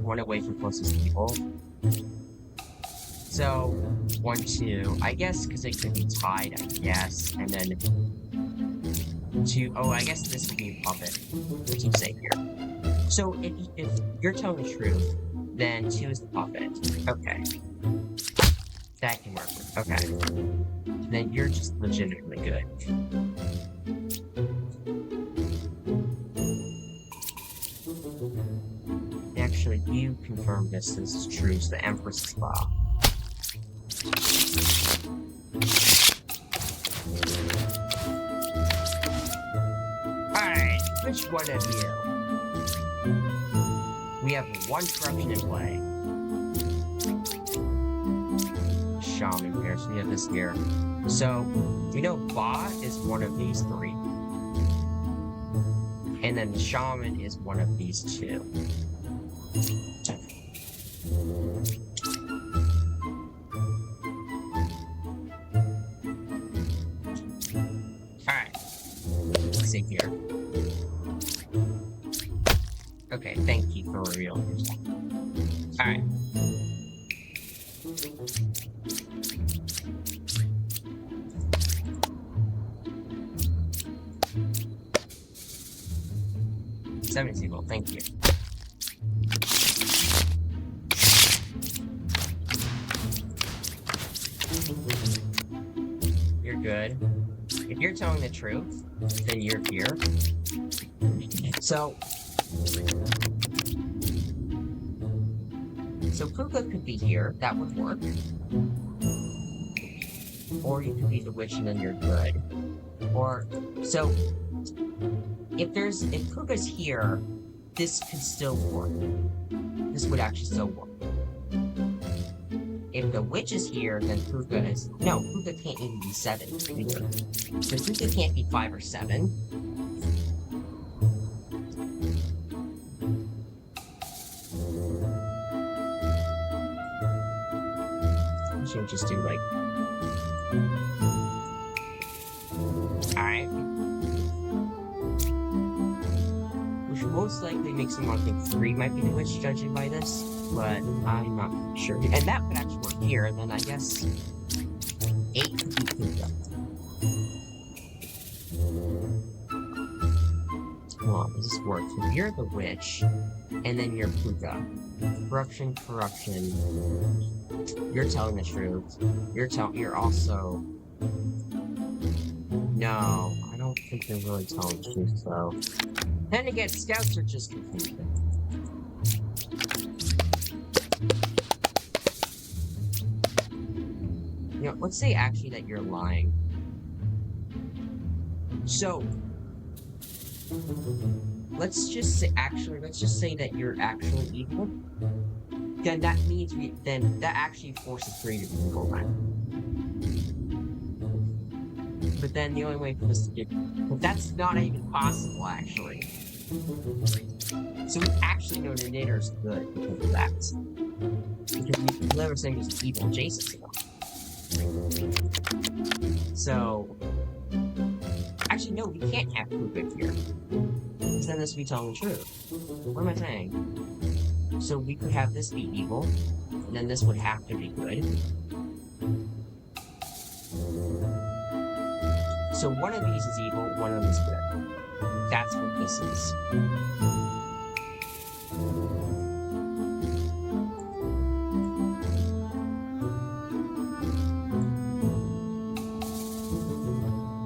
One away from closest evil. So, 1, 2. I guess because they could be tied, I guess. And then 2. Oh, I guess this would be a puppet. We keep saying here. So, if you're telling the truth, then 2 is the puppet. Okay. That can work. Okay. Then you're just legitimately good. Actually, you confirm this is true, so the Empress Spa. Alright, which one of you? We have one corruption in play. Shaman here, so we have this here. So, we know Ba is one of these three. And then the Shaman is one of these two. Alright. Let's see here. Okay, thank you for revealing yourself. Alright. Well, thank you. You're good. If you're telling the truth, then you're here. So Puka could be here. That would work. Or you could be the witch and then you're good. Or so if Puka's here, this could still work. This would actually still work. If the witch is here, then Puka is... No, Puka can't even be 7 either. So Puka can't be 5 or 7. I should just do like... Alright. Which most likely makes me want to think 3 might be the witch, judging by this, but I'm not sure. And that would actually work here, and then I guess 8 could be Puka. Come on, does this work? So you're the witch, and then you're Puka. Corruption. You're telling the truth. You're also... No, I don't think they're really telling the truth, though. Then again, scouts are just confusing. You know, let's say actually that you're lying. So, let's just say that you're actually evil. Then that means that actually forces 3 to be equal, right? But then the only way for this to get... But that's not even possible, actually. So we actually know the Nader's good because of that. Because we never saying he's evil adjacent to them. So... Actually, no, we can't have Puka here. Because then this would be telling the truth. What am I saying? So we could have this be evil, and then this would have to be good. So one of these is evil, one of them is good. That's what this is.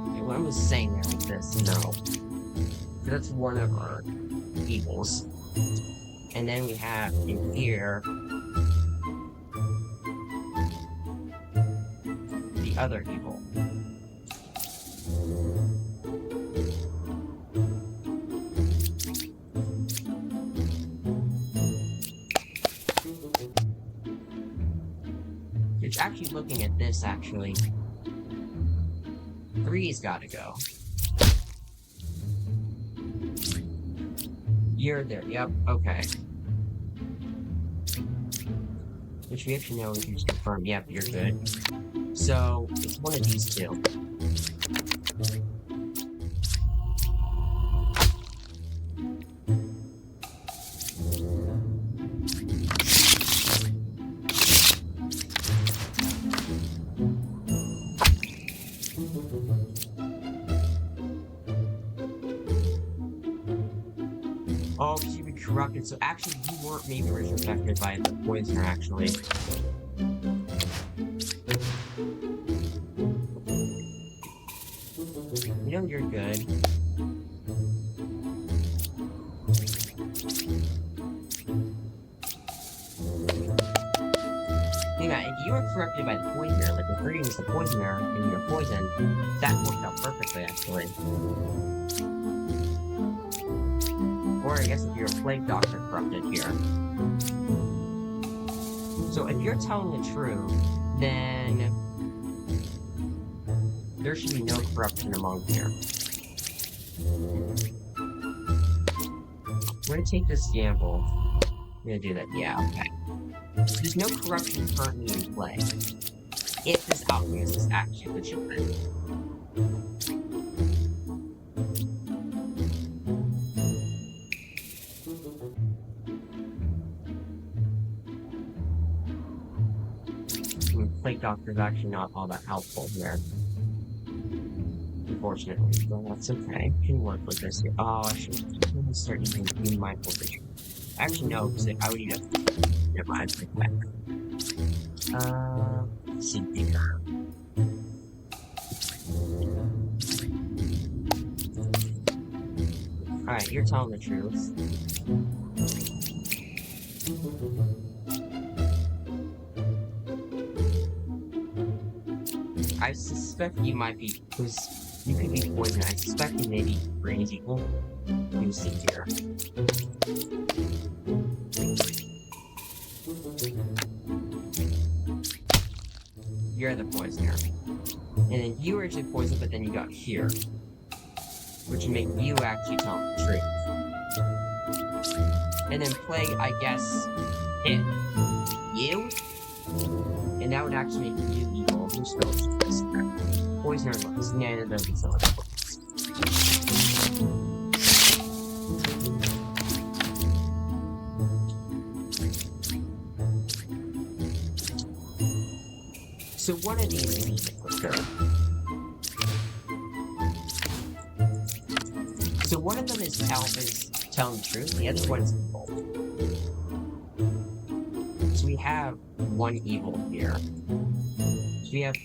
Okay, what I was saying there like this, no. That's one of our evils. And then we have in here the other evil. It's actually looking at this, actually. 3's gotta go. You're there, yep, okay. Which we actually know we can just confirm, yep, you're good. So, it's one of these two. Oh, because you've been corrupted. So actually, you weren't maybe originally affected by the poisoner, actually. know you're good. If you were corrupted by the poisoner, like the 30 was the poisoner and you're poisoned, that worked out perfectly, actually. Or I guess if you're a plague doctor corrupted here. So if you're telling the truth, then there should be no corruption among here. We're gonna take this gamble. We're gonna do that. Yeah, okay. There's no corruption currently in play. If this alchemist is actually legitimate. Plague Doctor is actually not all that helpful here. Unfortunately, but that's okay. Can work with this here. Oh, I should start using mindful vision. Actually, no, because I would need a. Never mind. Let's see here. Alright, you're telling the truth. I suspect you might be, because you could be poisoned. I suspect you may be brain is equal. You see here. You're the poisoner. And then you were actually poisoned, but then you got here. Which would make you actually tell the truth. And then Plague, I guess, hit you? And that would actually make you evil. Who's still this? Poisoner looks. Yeah, it doesn't sound like so one of these is evil for sure. So one of them is telling the truth, the other one is evil. So we have one evil here. So we have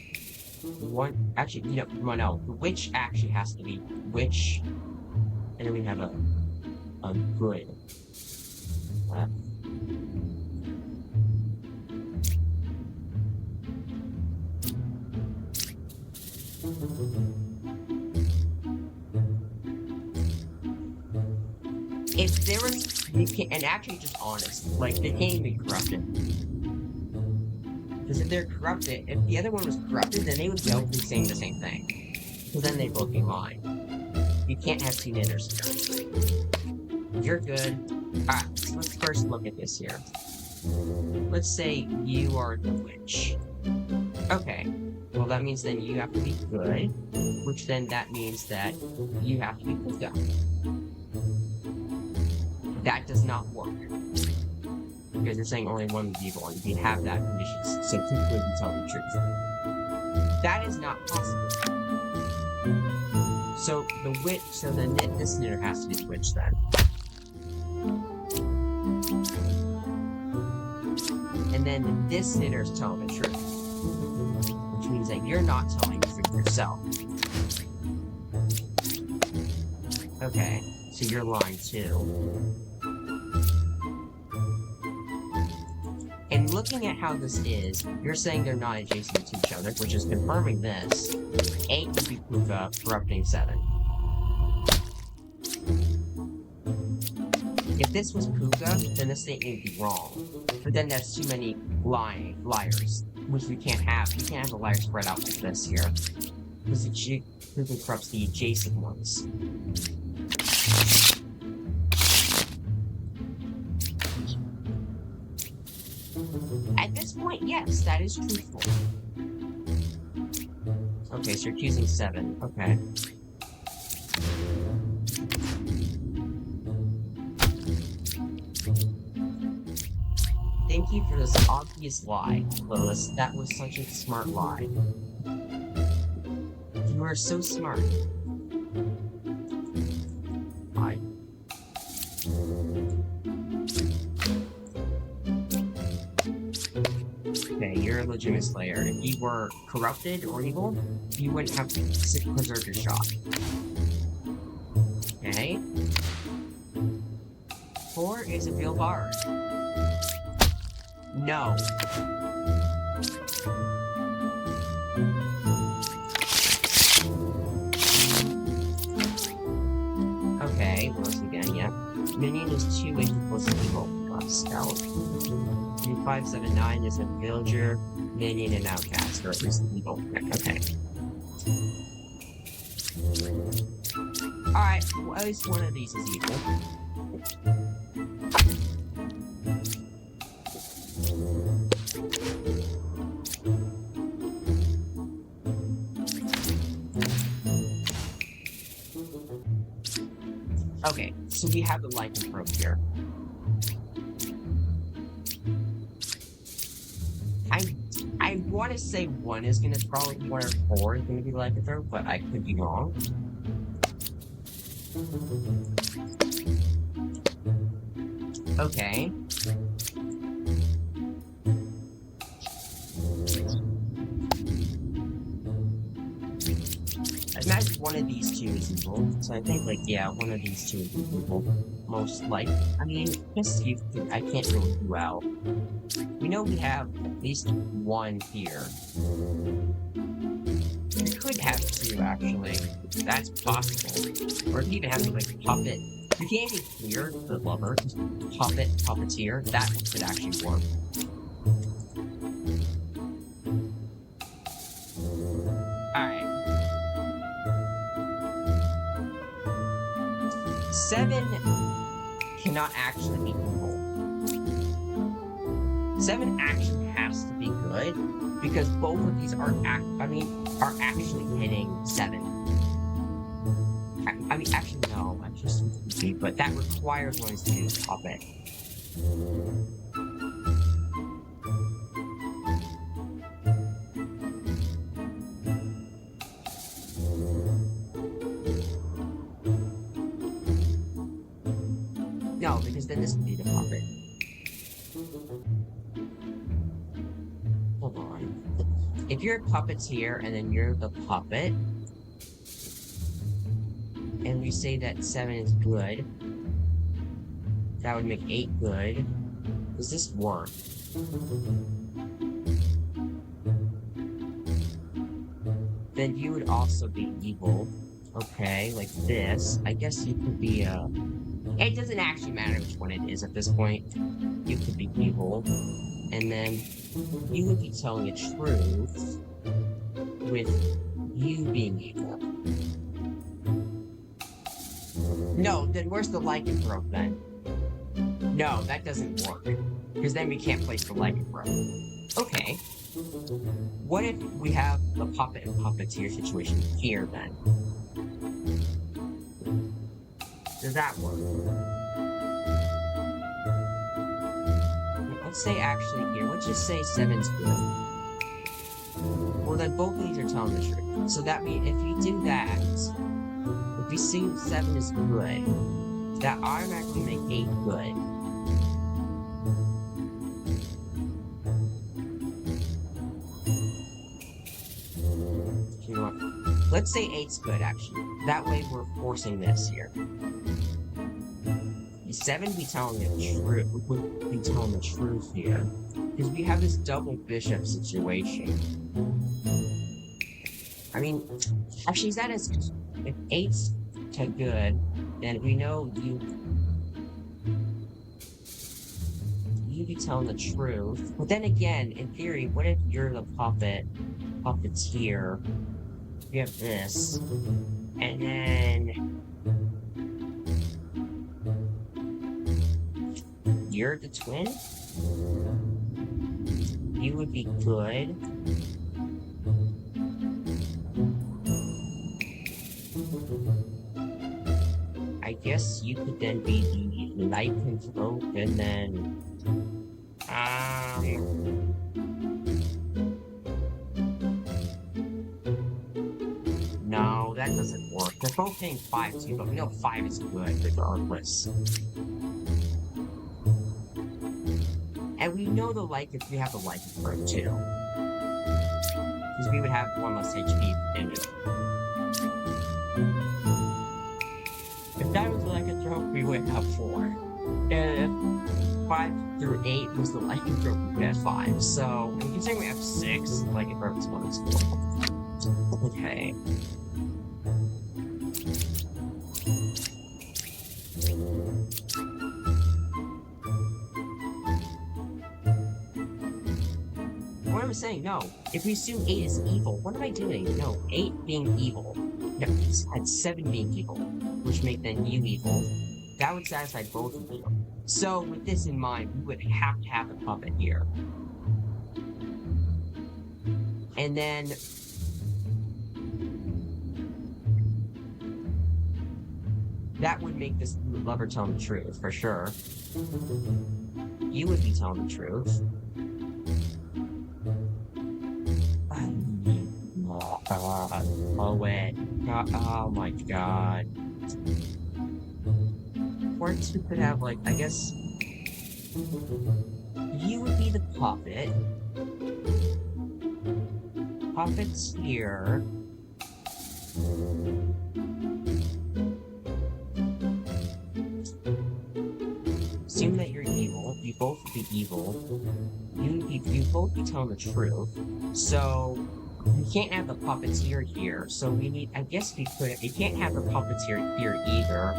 one, actually, you know, no, which actually has to be which, and then we have a good. If there was, and actually just honest, like, they can't even be corrupted. Because if they're corrupted, if the other one was corrupted, then they would both be saying the same thing. Because then they both be lying. You can't have two knitters here. You're good. Alright, so let's first look at this here. Let's say you are the witch. Okay. Well, that means then you have to be good, which then that means that you have to be good. That does not work. Because you're saying only one is evil, and you can have that condition, so typically you tell the truth. That is not possible. So the witch, so then this knitter has to be the witch then. And then this knitter is telling the truth. Which means that you're not telling the truth yourself. Okay, so you're lying too. And looking at how this is, you're saying they're not adjacent to each other, which is confirming this. 8 would be Puka, corrupting 7. If this was Puka, then this statement would be wrong. But then that's too many liars, which we can't have. You can't have the liars spread out like this here. Because Puka corrupts the adjacent ones. At this point, yes, that is truthful. Okay, so you're accusing 7. Okay. Thank you for this obvious lie, Lois. That was such a smart lie. You are so smart. Okay, you're legitimate Slayer. If you were corrupted or evil, you wouldn't have to preserve your shot. Okay. 4 is a real bard. No. Okay, once again, yeah. Minion is 2 equals evil plus scout. 579 is a villager, minion, and outcast, or at least evil. Okay. Alright, well, at least one of these is evil. Okay, so we have the lycanthrope here. I want to say 1 is going to probably be 1 or 4 is going to be lycanthrope, but I could be wrong. Okay. I imagine one of these 2 is evil, so I think, like, yeah, one of these 2 is evil. Most likely. I mean, I can't really do out. We know we have at least 1 here. We could have 2, actually. That's possible. Or if you even have to, like, puppet. You can't even clear the lover, just puppeteer. That could actually work. Alright. 7 cannot actually be evil. 7 actually has to be good, because both of these are actually hitting 7. I mean, actually, no, I'm just confused, but that requires one to do puppet. No, because then this would be the puppet. Hold on. If you're a puppeteer and then you're the puppet, and we say that 7 is good, that would make 8 good. Does this work? Then you would also be evil. Okay, like this. I guess you could be it doesn't actually matter which one it is at this point. You could be evil. And then you would be telling the truth with you being evil. No, then where's the lycanthrope then? No, that doesn't work. Because then we can't place the lycanthrope. Okay. What if we have the puppet and puppeteer situation here then? Does that work? Let's say actually here, let's just say 7's good. Well then both of these are telling the truth. So that means if you do that, if you see 7 is good, that automatically make 8 good. You know what? Let's say 8's good actually. That way we're forcing this here. 7 be telling the truth, would be telling the truth here. Because we have this double bishop situation. I mean, actually, that is, if 8's to good, then we know you be telling the truth. But then again, in theory, what if you're the puppeteer? You have this, and then you're the twin? You would be good. I guess you could then be the lycanthrope, and then no, that doesn't work. They're both paying 5 too, but we know 5 is good regardless. And we know we have the lycanthrope too. Because we would have 1 less HP in it. If that was the lycanthrope, we would have 4. And if 5 through 8 was the lycanthrope, we would have 5. So, and considering we have 6, lycanthrope is 1 is 4. Okay. What am I saying? No. If we assume 8 is evil, what am I doing? No, 8 being evil. No, it's had 7 being evil, which make then you evil. That would satisfy both of you. So, with this in mind, we would have to have a puppet here. And then... that would make this lover telling the truth, for sure. You would be telling the truth. Poet. Oh my god. Or we could have, like, I guess... you would be the puppet. Puppet's here. Assume that you're evil. You both would be evil. You both be telling the truth. So... we can't have the puppeteer here, so we need, I guess we could, we can't have the puppeteer here either.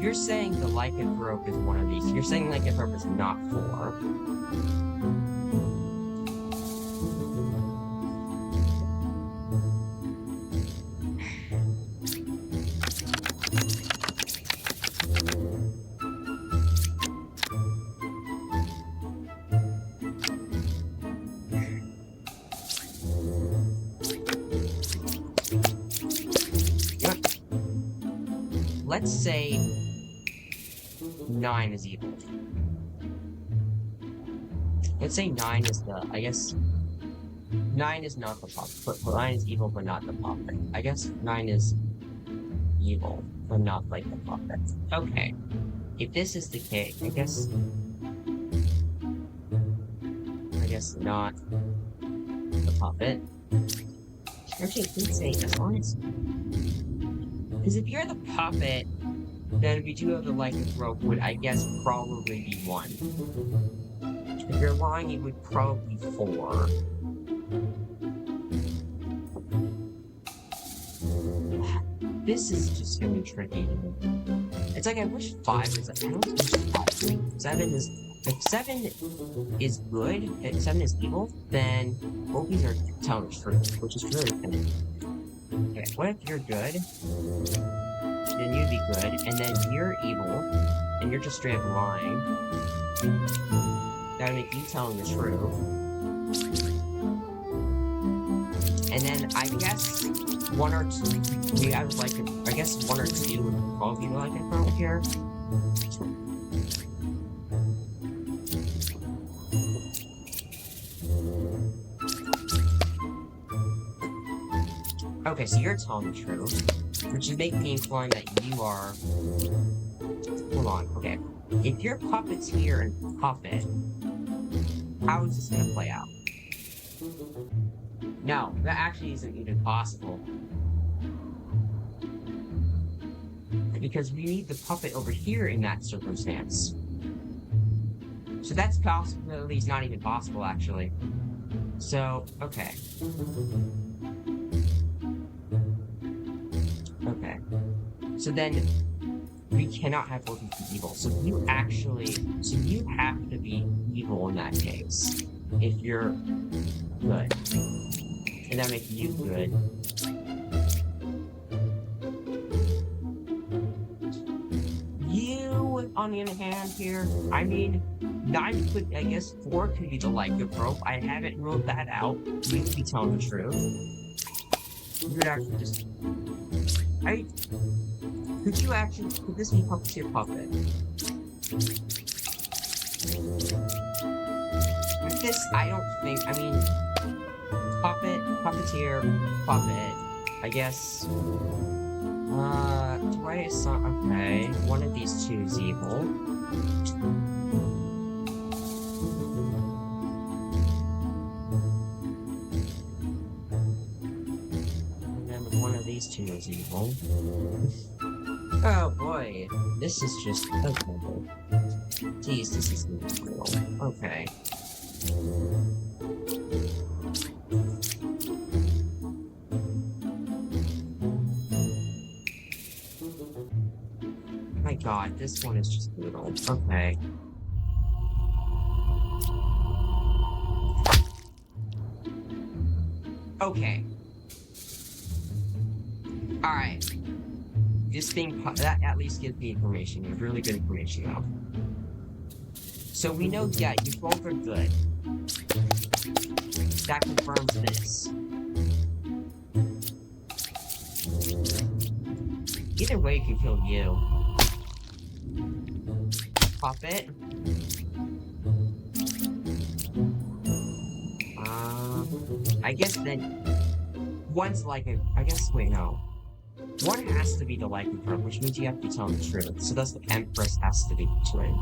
You're saying the lycanthrope is one of these. You're saying lycanthrope is not 4. Let's say 9 is evil. Let's say 9 is the, I guess, 9 is not the puppet, but 9 is evil, but not the puppet. I guess 9 is evil, but not like the puppet. Okay. If this is the case, I guess not the puppet. Actually, I can say as long as... because if you're the puppet, then we do have the lycanthrope would, I guess, probably be 1. If you're lying, it would probably be 4. This is just gonna be tricky. It's like I wish 5 was. I don't wish 5. 7 is. If 7 is good, if 7 is evil, then both these are telling the truth, which is really funny. Okay, what if you're good? Then you'd be good, and then you're evil, and you're just straight up lying. That would make you telling the truth. And then I guess 1 or 2. I would like to. I guess 1 or 2 would probably be like a problem here. Okay, so you're telling the truth, which would make me implying that you are... hold on, okay. If your puppet's here and puppet, how is this gonna play out? No, that actually isn't even possible. Because we need the puppet over here in that circumstance. So that's possibly not even possible, actually. So, okay. Okay. So then, we cannot have both of you evil. So you have to be evil in that case. If you're good. And that makes you good. You, on the other hand here, I mean, 9 could, I guess 4 could be the lycanthrope. I haven't ruled that out. You could be telling the truth. You would actually just... could this be puppeteer puppet? With this, I don't think, I mean, puppeteer, puppet, I guess, do I assign, okay, one of these two is evil. two is evil. Oh boy, this is just okay. Geez, this is real. Okay. My god, this one is just brutal. Okay. Okay. Alright. That at least gives me information. You have really good information now. So we know, yeah, you both are good. That confirms this. Either way can kill you. Pop it. I guess then one's like a. I guess wait no. One has to be the lycanthrope, which means you have to tell the truth. So thus the Empress has to be the twin.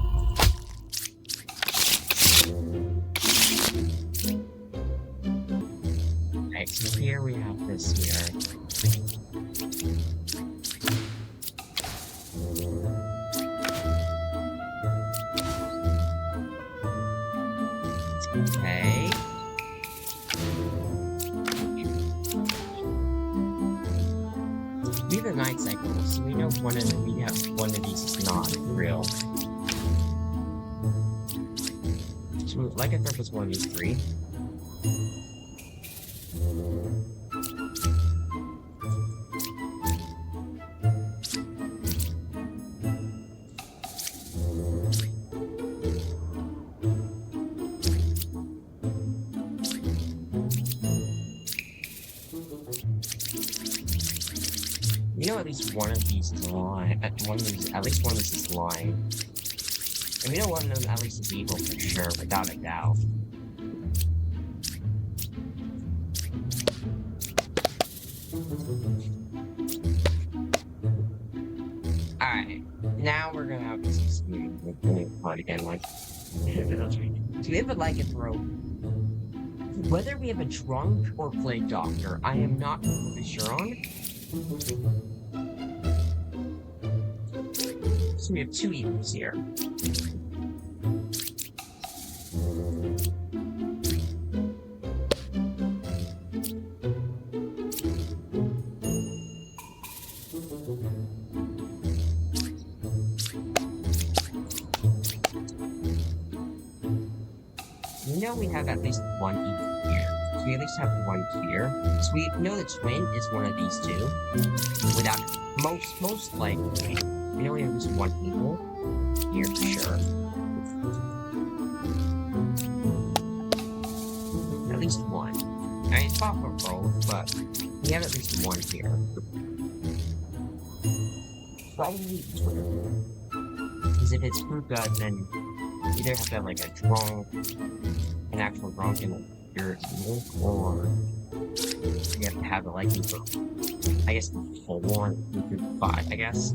Right, so here we have this here. Okay. We have a 9 cycle, so we know one of these is not real. So lycanthrope is one of these 3. You know, at least one of these is lying. At least one of these is lying. And we know one of them at least is evil for sure, without a doubt. Alright, now we're gonna have this fun again, like. So we have a lycanthrope. Whether we have a drunk or plague doctor, I am not completely sure on. So we have 2 evils here. We know we have at least 1 evil here. So we at least have 1 here. So we know the twin is one of these 2. Without most likely. We know we have at least 1 evil here for sure. At least 1. I mean, it's not for both, but we have at least 1 here. Probably twin. Because if it's true god, then you either have to have like an actual drunk and you're evil, or you have to have a lycanthrope. I guess full one, 5, I guess.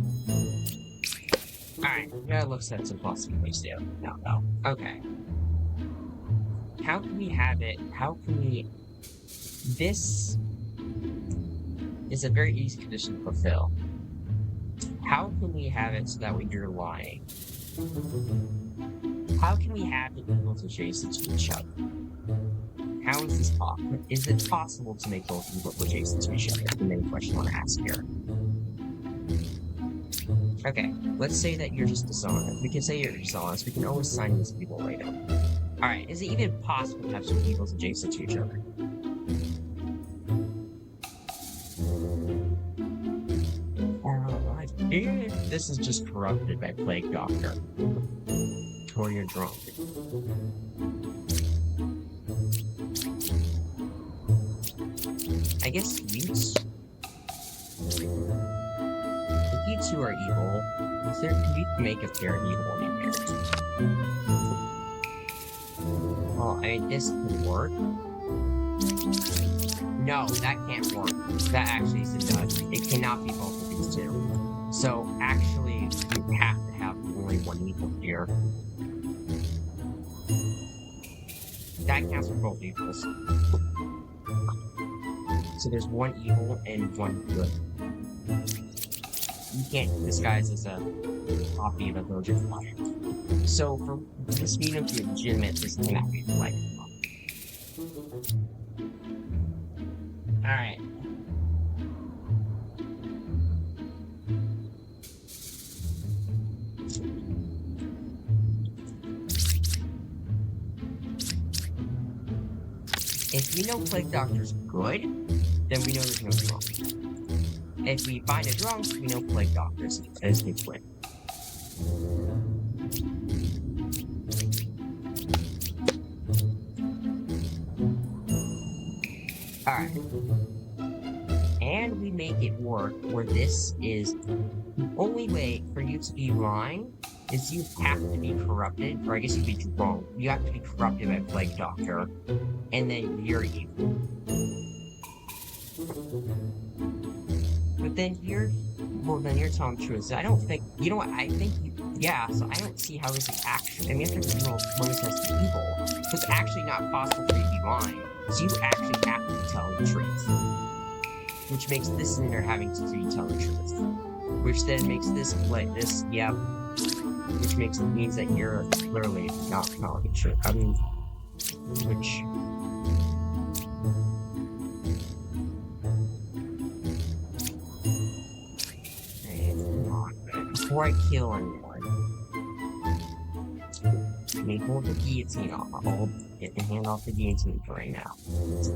Alright, yeah, it looks like some possibilities there. No. Okay. How can we have it? How can we... This is a very easy condition to fulfill. How can we have it so that way you're lying? How can we have the evils adjacent to each other? How is this possible? Is it possible to make both evils adjacent to each other? The main question I want to ask here. Okay, let's say that you're just dishonest. We can say you're dishonest. We can always assign this evil later. Alright, is it even possible to have 2 evils adjacent to each other? I think this is just corrupted by Plague Doctor. Or you're drunk. I guess you... If you 2 are evil, you can make a pair of evil anywhere. Well, I mean, this could work. No, that can't work. That actually is a dud. It cannot be both of these 2. So, actually, you have to have only 1 evil here. That counts for both evils. So there's 1 evil and 1 good. You can't disguise as a copy of a villager flyer. So for this medium to be legitimate, this cannot be like. Alright. If we know Plague Doctor's good, then we know there's no drunk. If we find a drunk, we know Plague Doctor's is the twin. Alright. And we make it work where this is the only way for you to be lying is you have to be corrupted, or I guess you'd be drunk. You have to be corrupted by Plague Doctor, and then you're evil. But then you're telling the truth. So I don't think, you know what, I think so I don't see how this is actually, I mean, if you're one test evil, so it's actually not possible for you to be lying. So you actually have to be telling the truth. Which makes this scenario having to be telling the truth. Which then makes this which means that you're clearly not telling the truth. I mean, which... Before I kill anyone, let me hold the guillotine off. I'll get the hand off the guillotine for right now.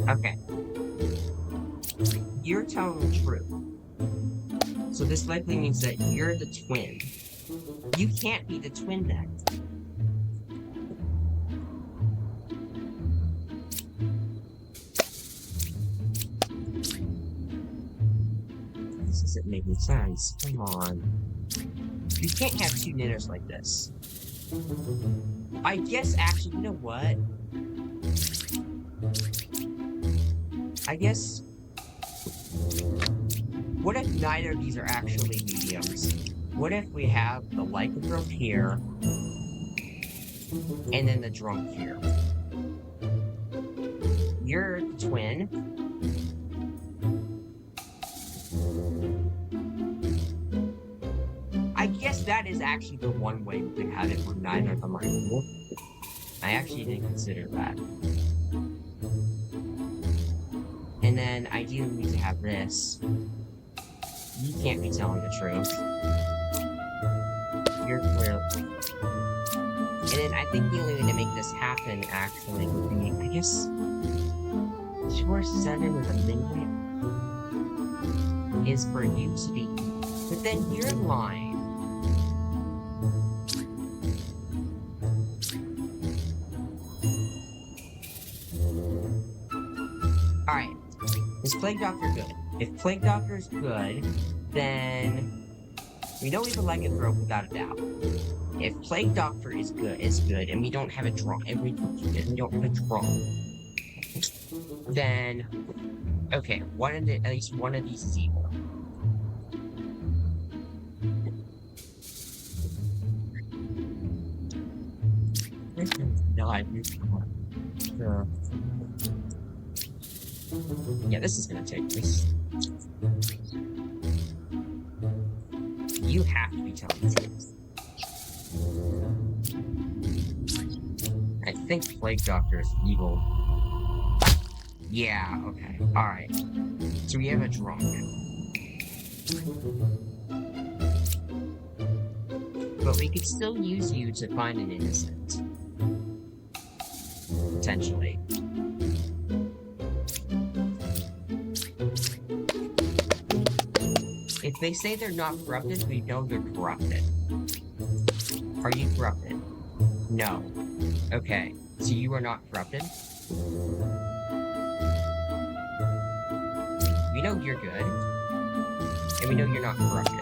Okay. You're telling the truth. So this likely means that you're the twin. You can't be the twin then. This isn't making sense. Come on. You can't have two knitters like this. I guess actually, you know what? I guess... What if neither of these are actually mediums? What if we have the lycanthrope here, and then the drunk here? You're the twin. I guess that is actually the one way we could have it where neither of them are equal. I actually didn't consider that. And then ideally we need to have this. You can't be telling the truth. You're clear. And then I think the only way to make this happen actually would be, I guess, 2 or 7 with a midnight is for you to be. But then you're lying. Alright. Is Plague Doctor good? If Plague Doctor is good, then we know we have a lycanthrope without a doubt. If Plague Doctor is good, and we don't have a drunk, and we don't have a drunk, then okay, at least one of these is evil. Sure. Yeah, this is gonna take this. You have to be telling the truth. I think Plague Doctor is evil. Yeah, okay, alright. So we have a drunk. But we could still use you to find an innocent. Potentially. If they say they're not corrupted, we know they're corrupted. Are you corrupted? No. Okay, so you are not corrupted? We know you're good. And we know you're not corrupted.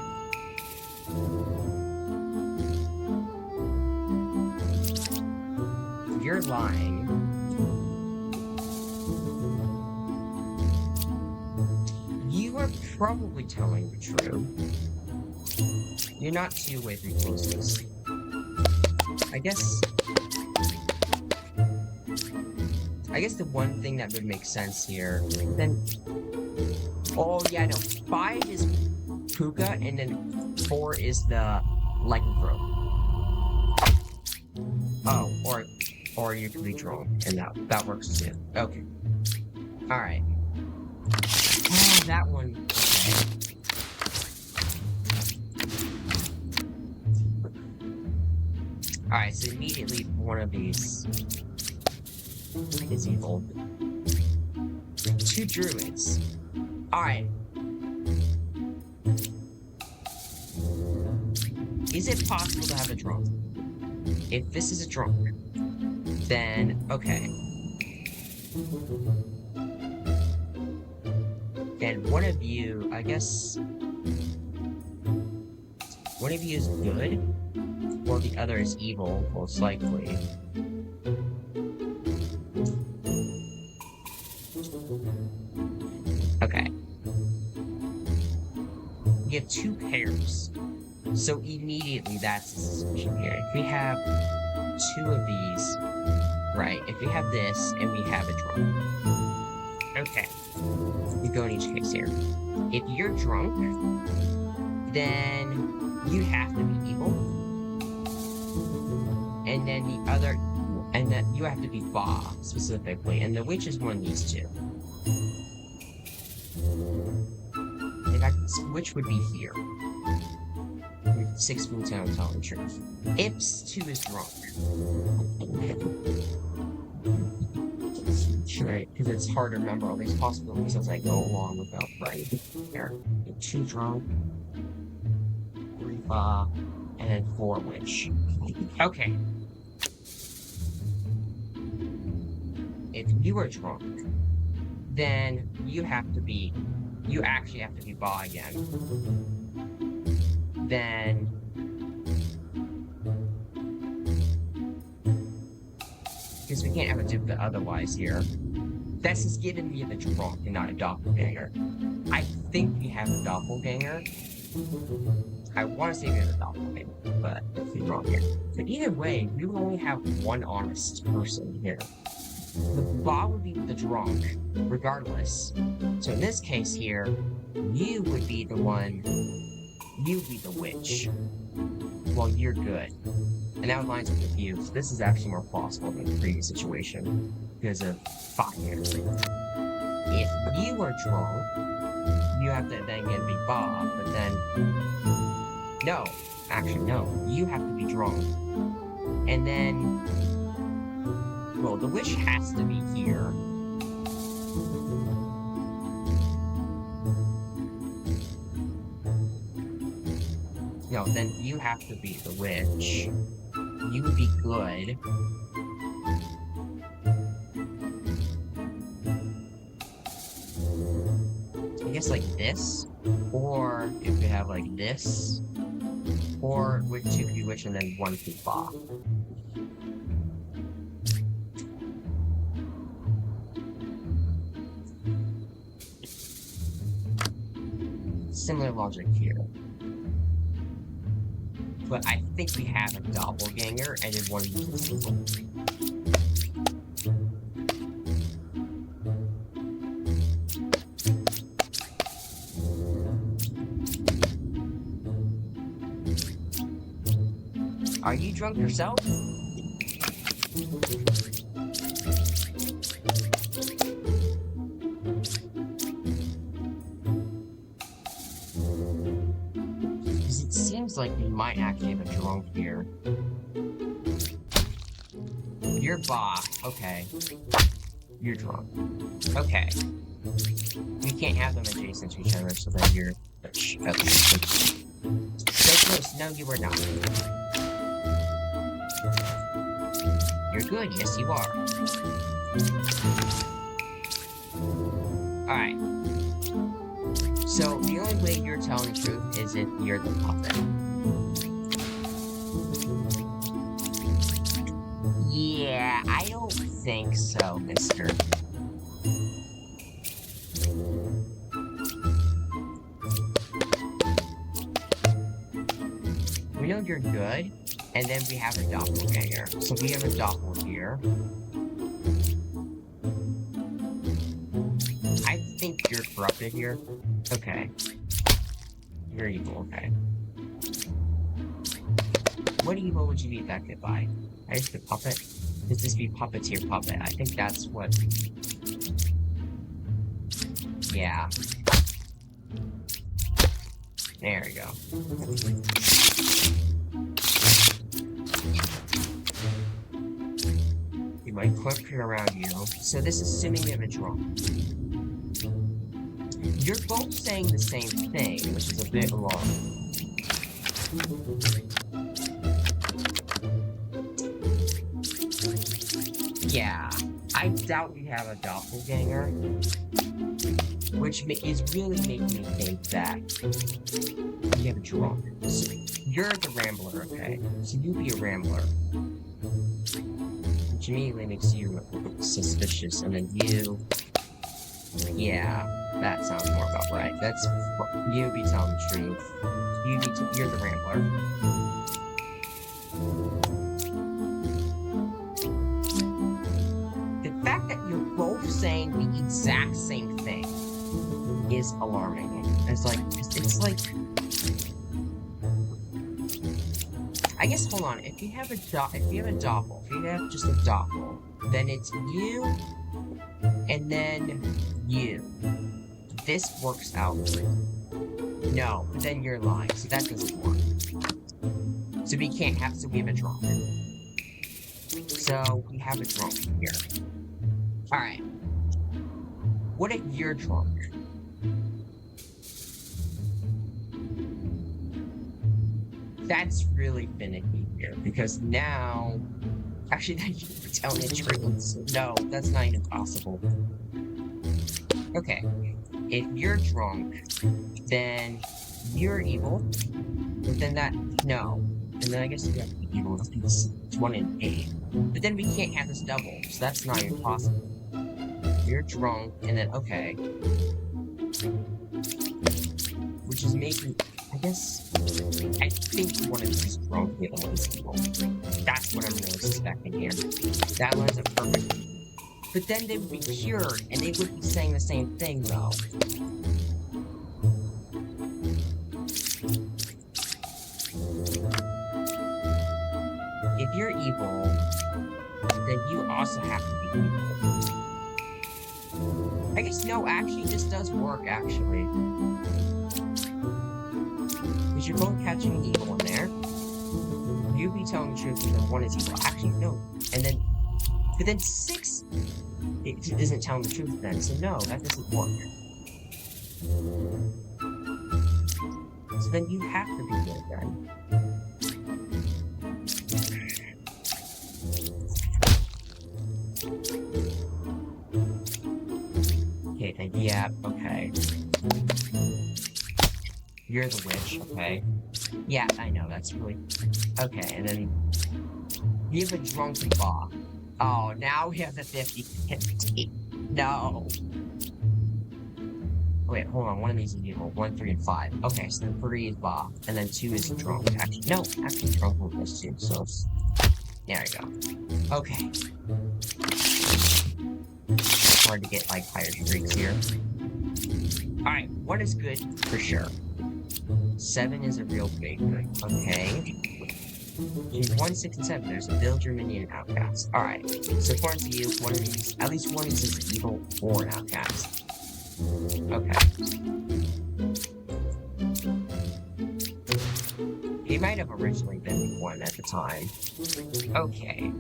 You're lying. You are probably telling the truth. You're not too away from closeness. I guess the one thing that would make sense here, then... Oh, yeah, no. 5 is puka, and then 4 is the lycanthrope. Oh, or you can be drunk, and that works too. Okay. Alright. Oh, that one. Okay. Alright, so immediately one of these is evil. 2 druids. Alright. Is it possible to have a drunk? If this is a drunk, then okay. Then one of you, I guess, one of you is good, while the other is evil, most likely. Okay. We have 2 pairs. So immediately that's the suspicion here. If we have 2 of these, right, if we have this and we have a drunk. Okay. We go in each case here. If you're drunk, then you have to be evil. And then the other, and then you have to be Ba, specifically. And the witch is one of these 2. In fact, witch would be here. 6 moons out of telling the truth. Ips 2 is drunk. Right, because it's hard to remember all these possibilities as I go along without writing here. 2 drunk, 3 Ba, and then 4 witch. Okay. If you are drunk, then you actually have to be Ba again. Then because we can't have a duplicate otherwise here. This is giving me the drunk and not a doppelganger. I think we have a doppelganger. I want to say we have a doppelganger, but if we're wrong here. But either way, we will only have one honest person here. The Ba would be the drunk, regardless. So in this case here, you would be the one. You be the witch. Well, you're good. And that lines up with you. So this is actually more plausible than the previous situation because of fire. If you are drunk, you have to then again be Ba, but then no. Actually, no. You have to be drunk. And then well, the witch has to be here. No, then you have to be the witch. You would be good. I guess like this. Or if we have like this. Or with 2 could be witch and then 1 could be Ba. Similar logic here. But I think we have a doppelganger, and then one of these is evil. Are you drunk yourself? It seems like we might actually have a drunk here. You're Ba. Okay. You're drunk. Okay. We can't have them adjacent to each other, so then you're... So close. No, you were not. You're good. Yes, you are. Alright. So, the only way you're telling the truth is if you're the puppet. Yeah, I don't think so, mister. We know you're good, and then we have a doppelganger. So we have a doppel here. I think you're corrupted here. Okay. You're evil, okay. What evil would you be affected by? I used to puppet? Does this be puppeteer puppet? I think that's what... Yeah. There we go. You might click around you. So this is assuming you have a drum. You're both saying the same thing, which is a bit long. Yeah, I doubt you have a doppelganger, which is really making me think that you have a drum. So you're the Rambler, okay? So you be a Rambler. Which immediately makes you suspicious, and then you... Yeah, that sounds more about right. That's... You be telling the truth. You're the Rambler. The fact that you're both saying the exact same thing is alarming. It's like... I guess, hold on, if you have a doppel, if you have just a doppel, then it's you, and then you. This works out. No, but then you're lying, so that doesn't work. So we can't have, so we have a drunk. So, we have a drunk here. Alright. What if you're drunk? That's really finicky here, because now... Actually, then you're telling the truth. No, that's not even possible. Okay. If you're drunk, then you're evil. But then that... No. And then I guess you have to be evil. It's 1 in 8. But then we can't have this double, so that's not even possible. You're drunk, and then... Okay. Which is making... I guess... I think one of these is drunk, the other one is evil. That's what I'm really suspecting here. That lines up perfectly. But then they would be cured, and they would be saying the same thing, though. If you're evil, then you also have to be evil. I guess, no, actually, this does work, actually. Because you're both catching evil in there. You be telling the truth, and then 1 is evil. Actually, no. And then... But then 6 isn't telling the truth then, so no, that doesn't work. So then you have to be good then. Okay, then, yeah, okay. You're the witch, okay. Yeah, I know, that's really... Okay, and then... You have a drunken ball. Oh, now we have the 50-50. No. Wait, hold on. 1 of these is evil. 1, 3, and 5. Okay, so then 3 is Bob, and then 2 is drunk. Actually, no. Actually, drunk will this too. So, there we go. Okay. Hard to get like higher streaks here. All right, 1 is good for sure. 7 is a real big one. Okay. In 1, 6, and 7, there's a build your minion outcast. Alright, so according to you, 1 of these, at least 1 of these is evil or an outcast. Okay. He might have originally been 1 at the time. Okay.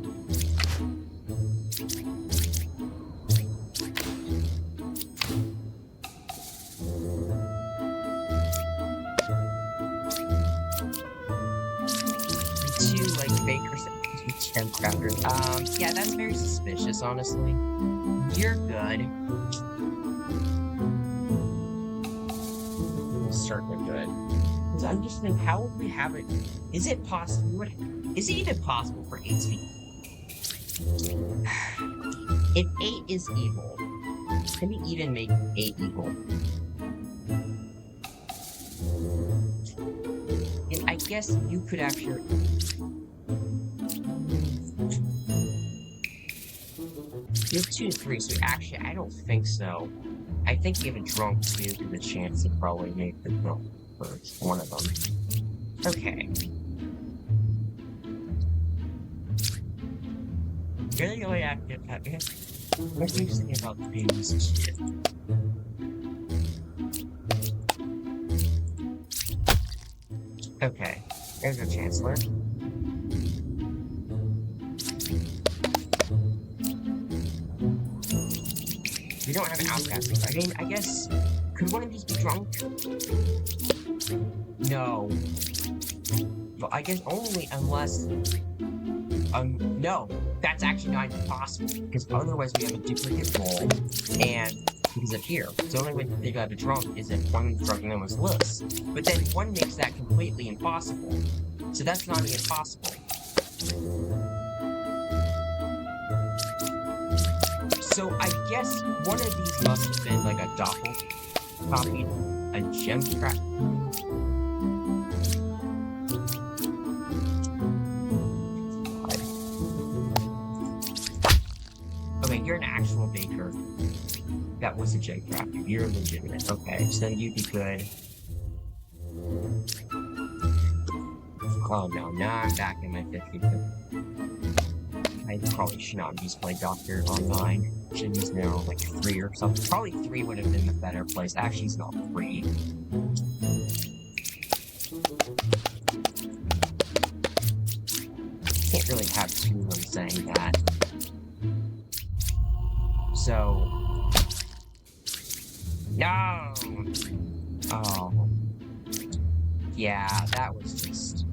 Yeah, that's very suspicious, honestly. You're good. Certainly good. Because I'm just thinking, how would we have it? Is it possible? Is it even possible for 8 to be? If 8 is evil, can we even make 8 evil? And I guess you could actually... You have 2 and 3, so actually, I don't think so. I think you have a drunk too, because the chance to probably make the drunk. first. One of them. Okay. Really really active. What's interesting about the baby's shit? Okay. There's our Chancellor. We don't have an outcast. I mean, I guess... Could one of these be drunk? No. Well, I guess only unless... no. That's actually not even possible. Because otherwise we have a duplicate roll, and... Because of here. The only way they got a drunk is if one was drunk and then was loose. But then one makes that completely impossible. So that's not even possible. So I guess one of these must have been like a doppel copy, a gem trap. Okay, you're an actual baker. That was a gem trap. You're legitimate. Okay, so then you'd be good. Oh no, now I'm back in my 50s. I probably should not use my doctor online. Should use now like 3 or something. Probably 3 would have been the better place. Actually, it's not 3. Can't really have 2 of them saying that. So... No! Oh. Yeah, that was just...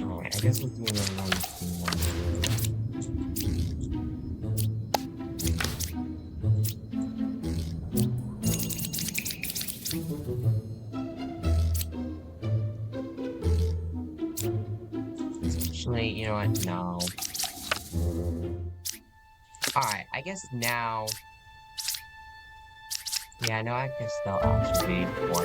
Alright, I guess we'll do another one. Actually, you know what? No. Alright, I guess now... Yeah, no, I guess they'll actually be for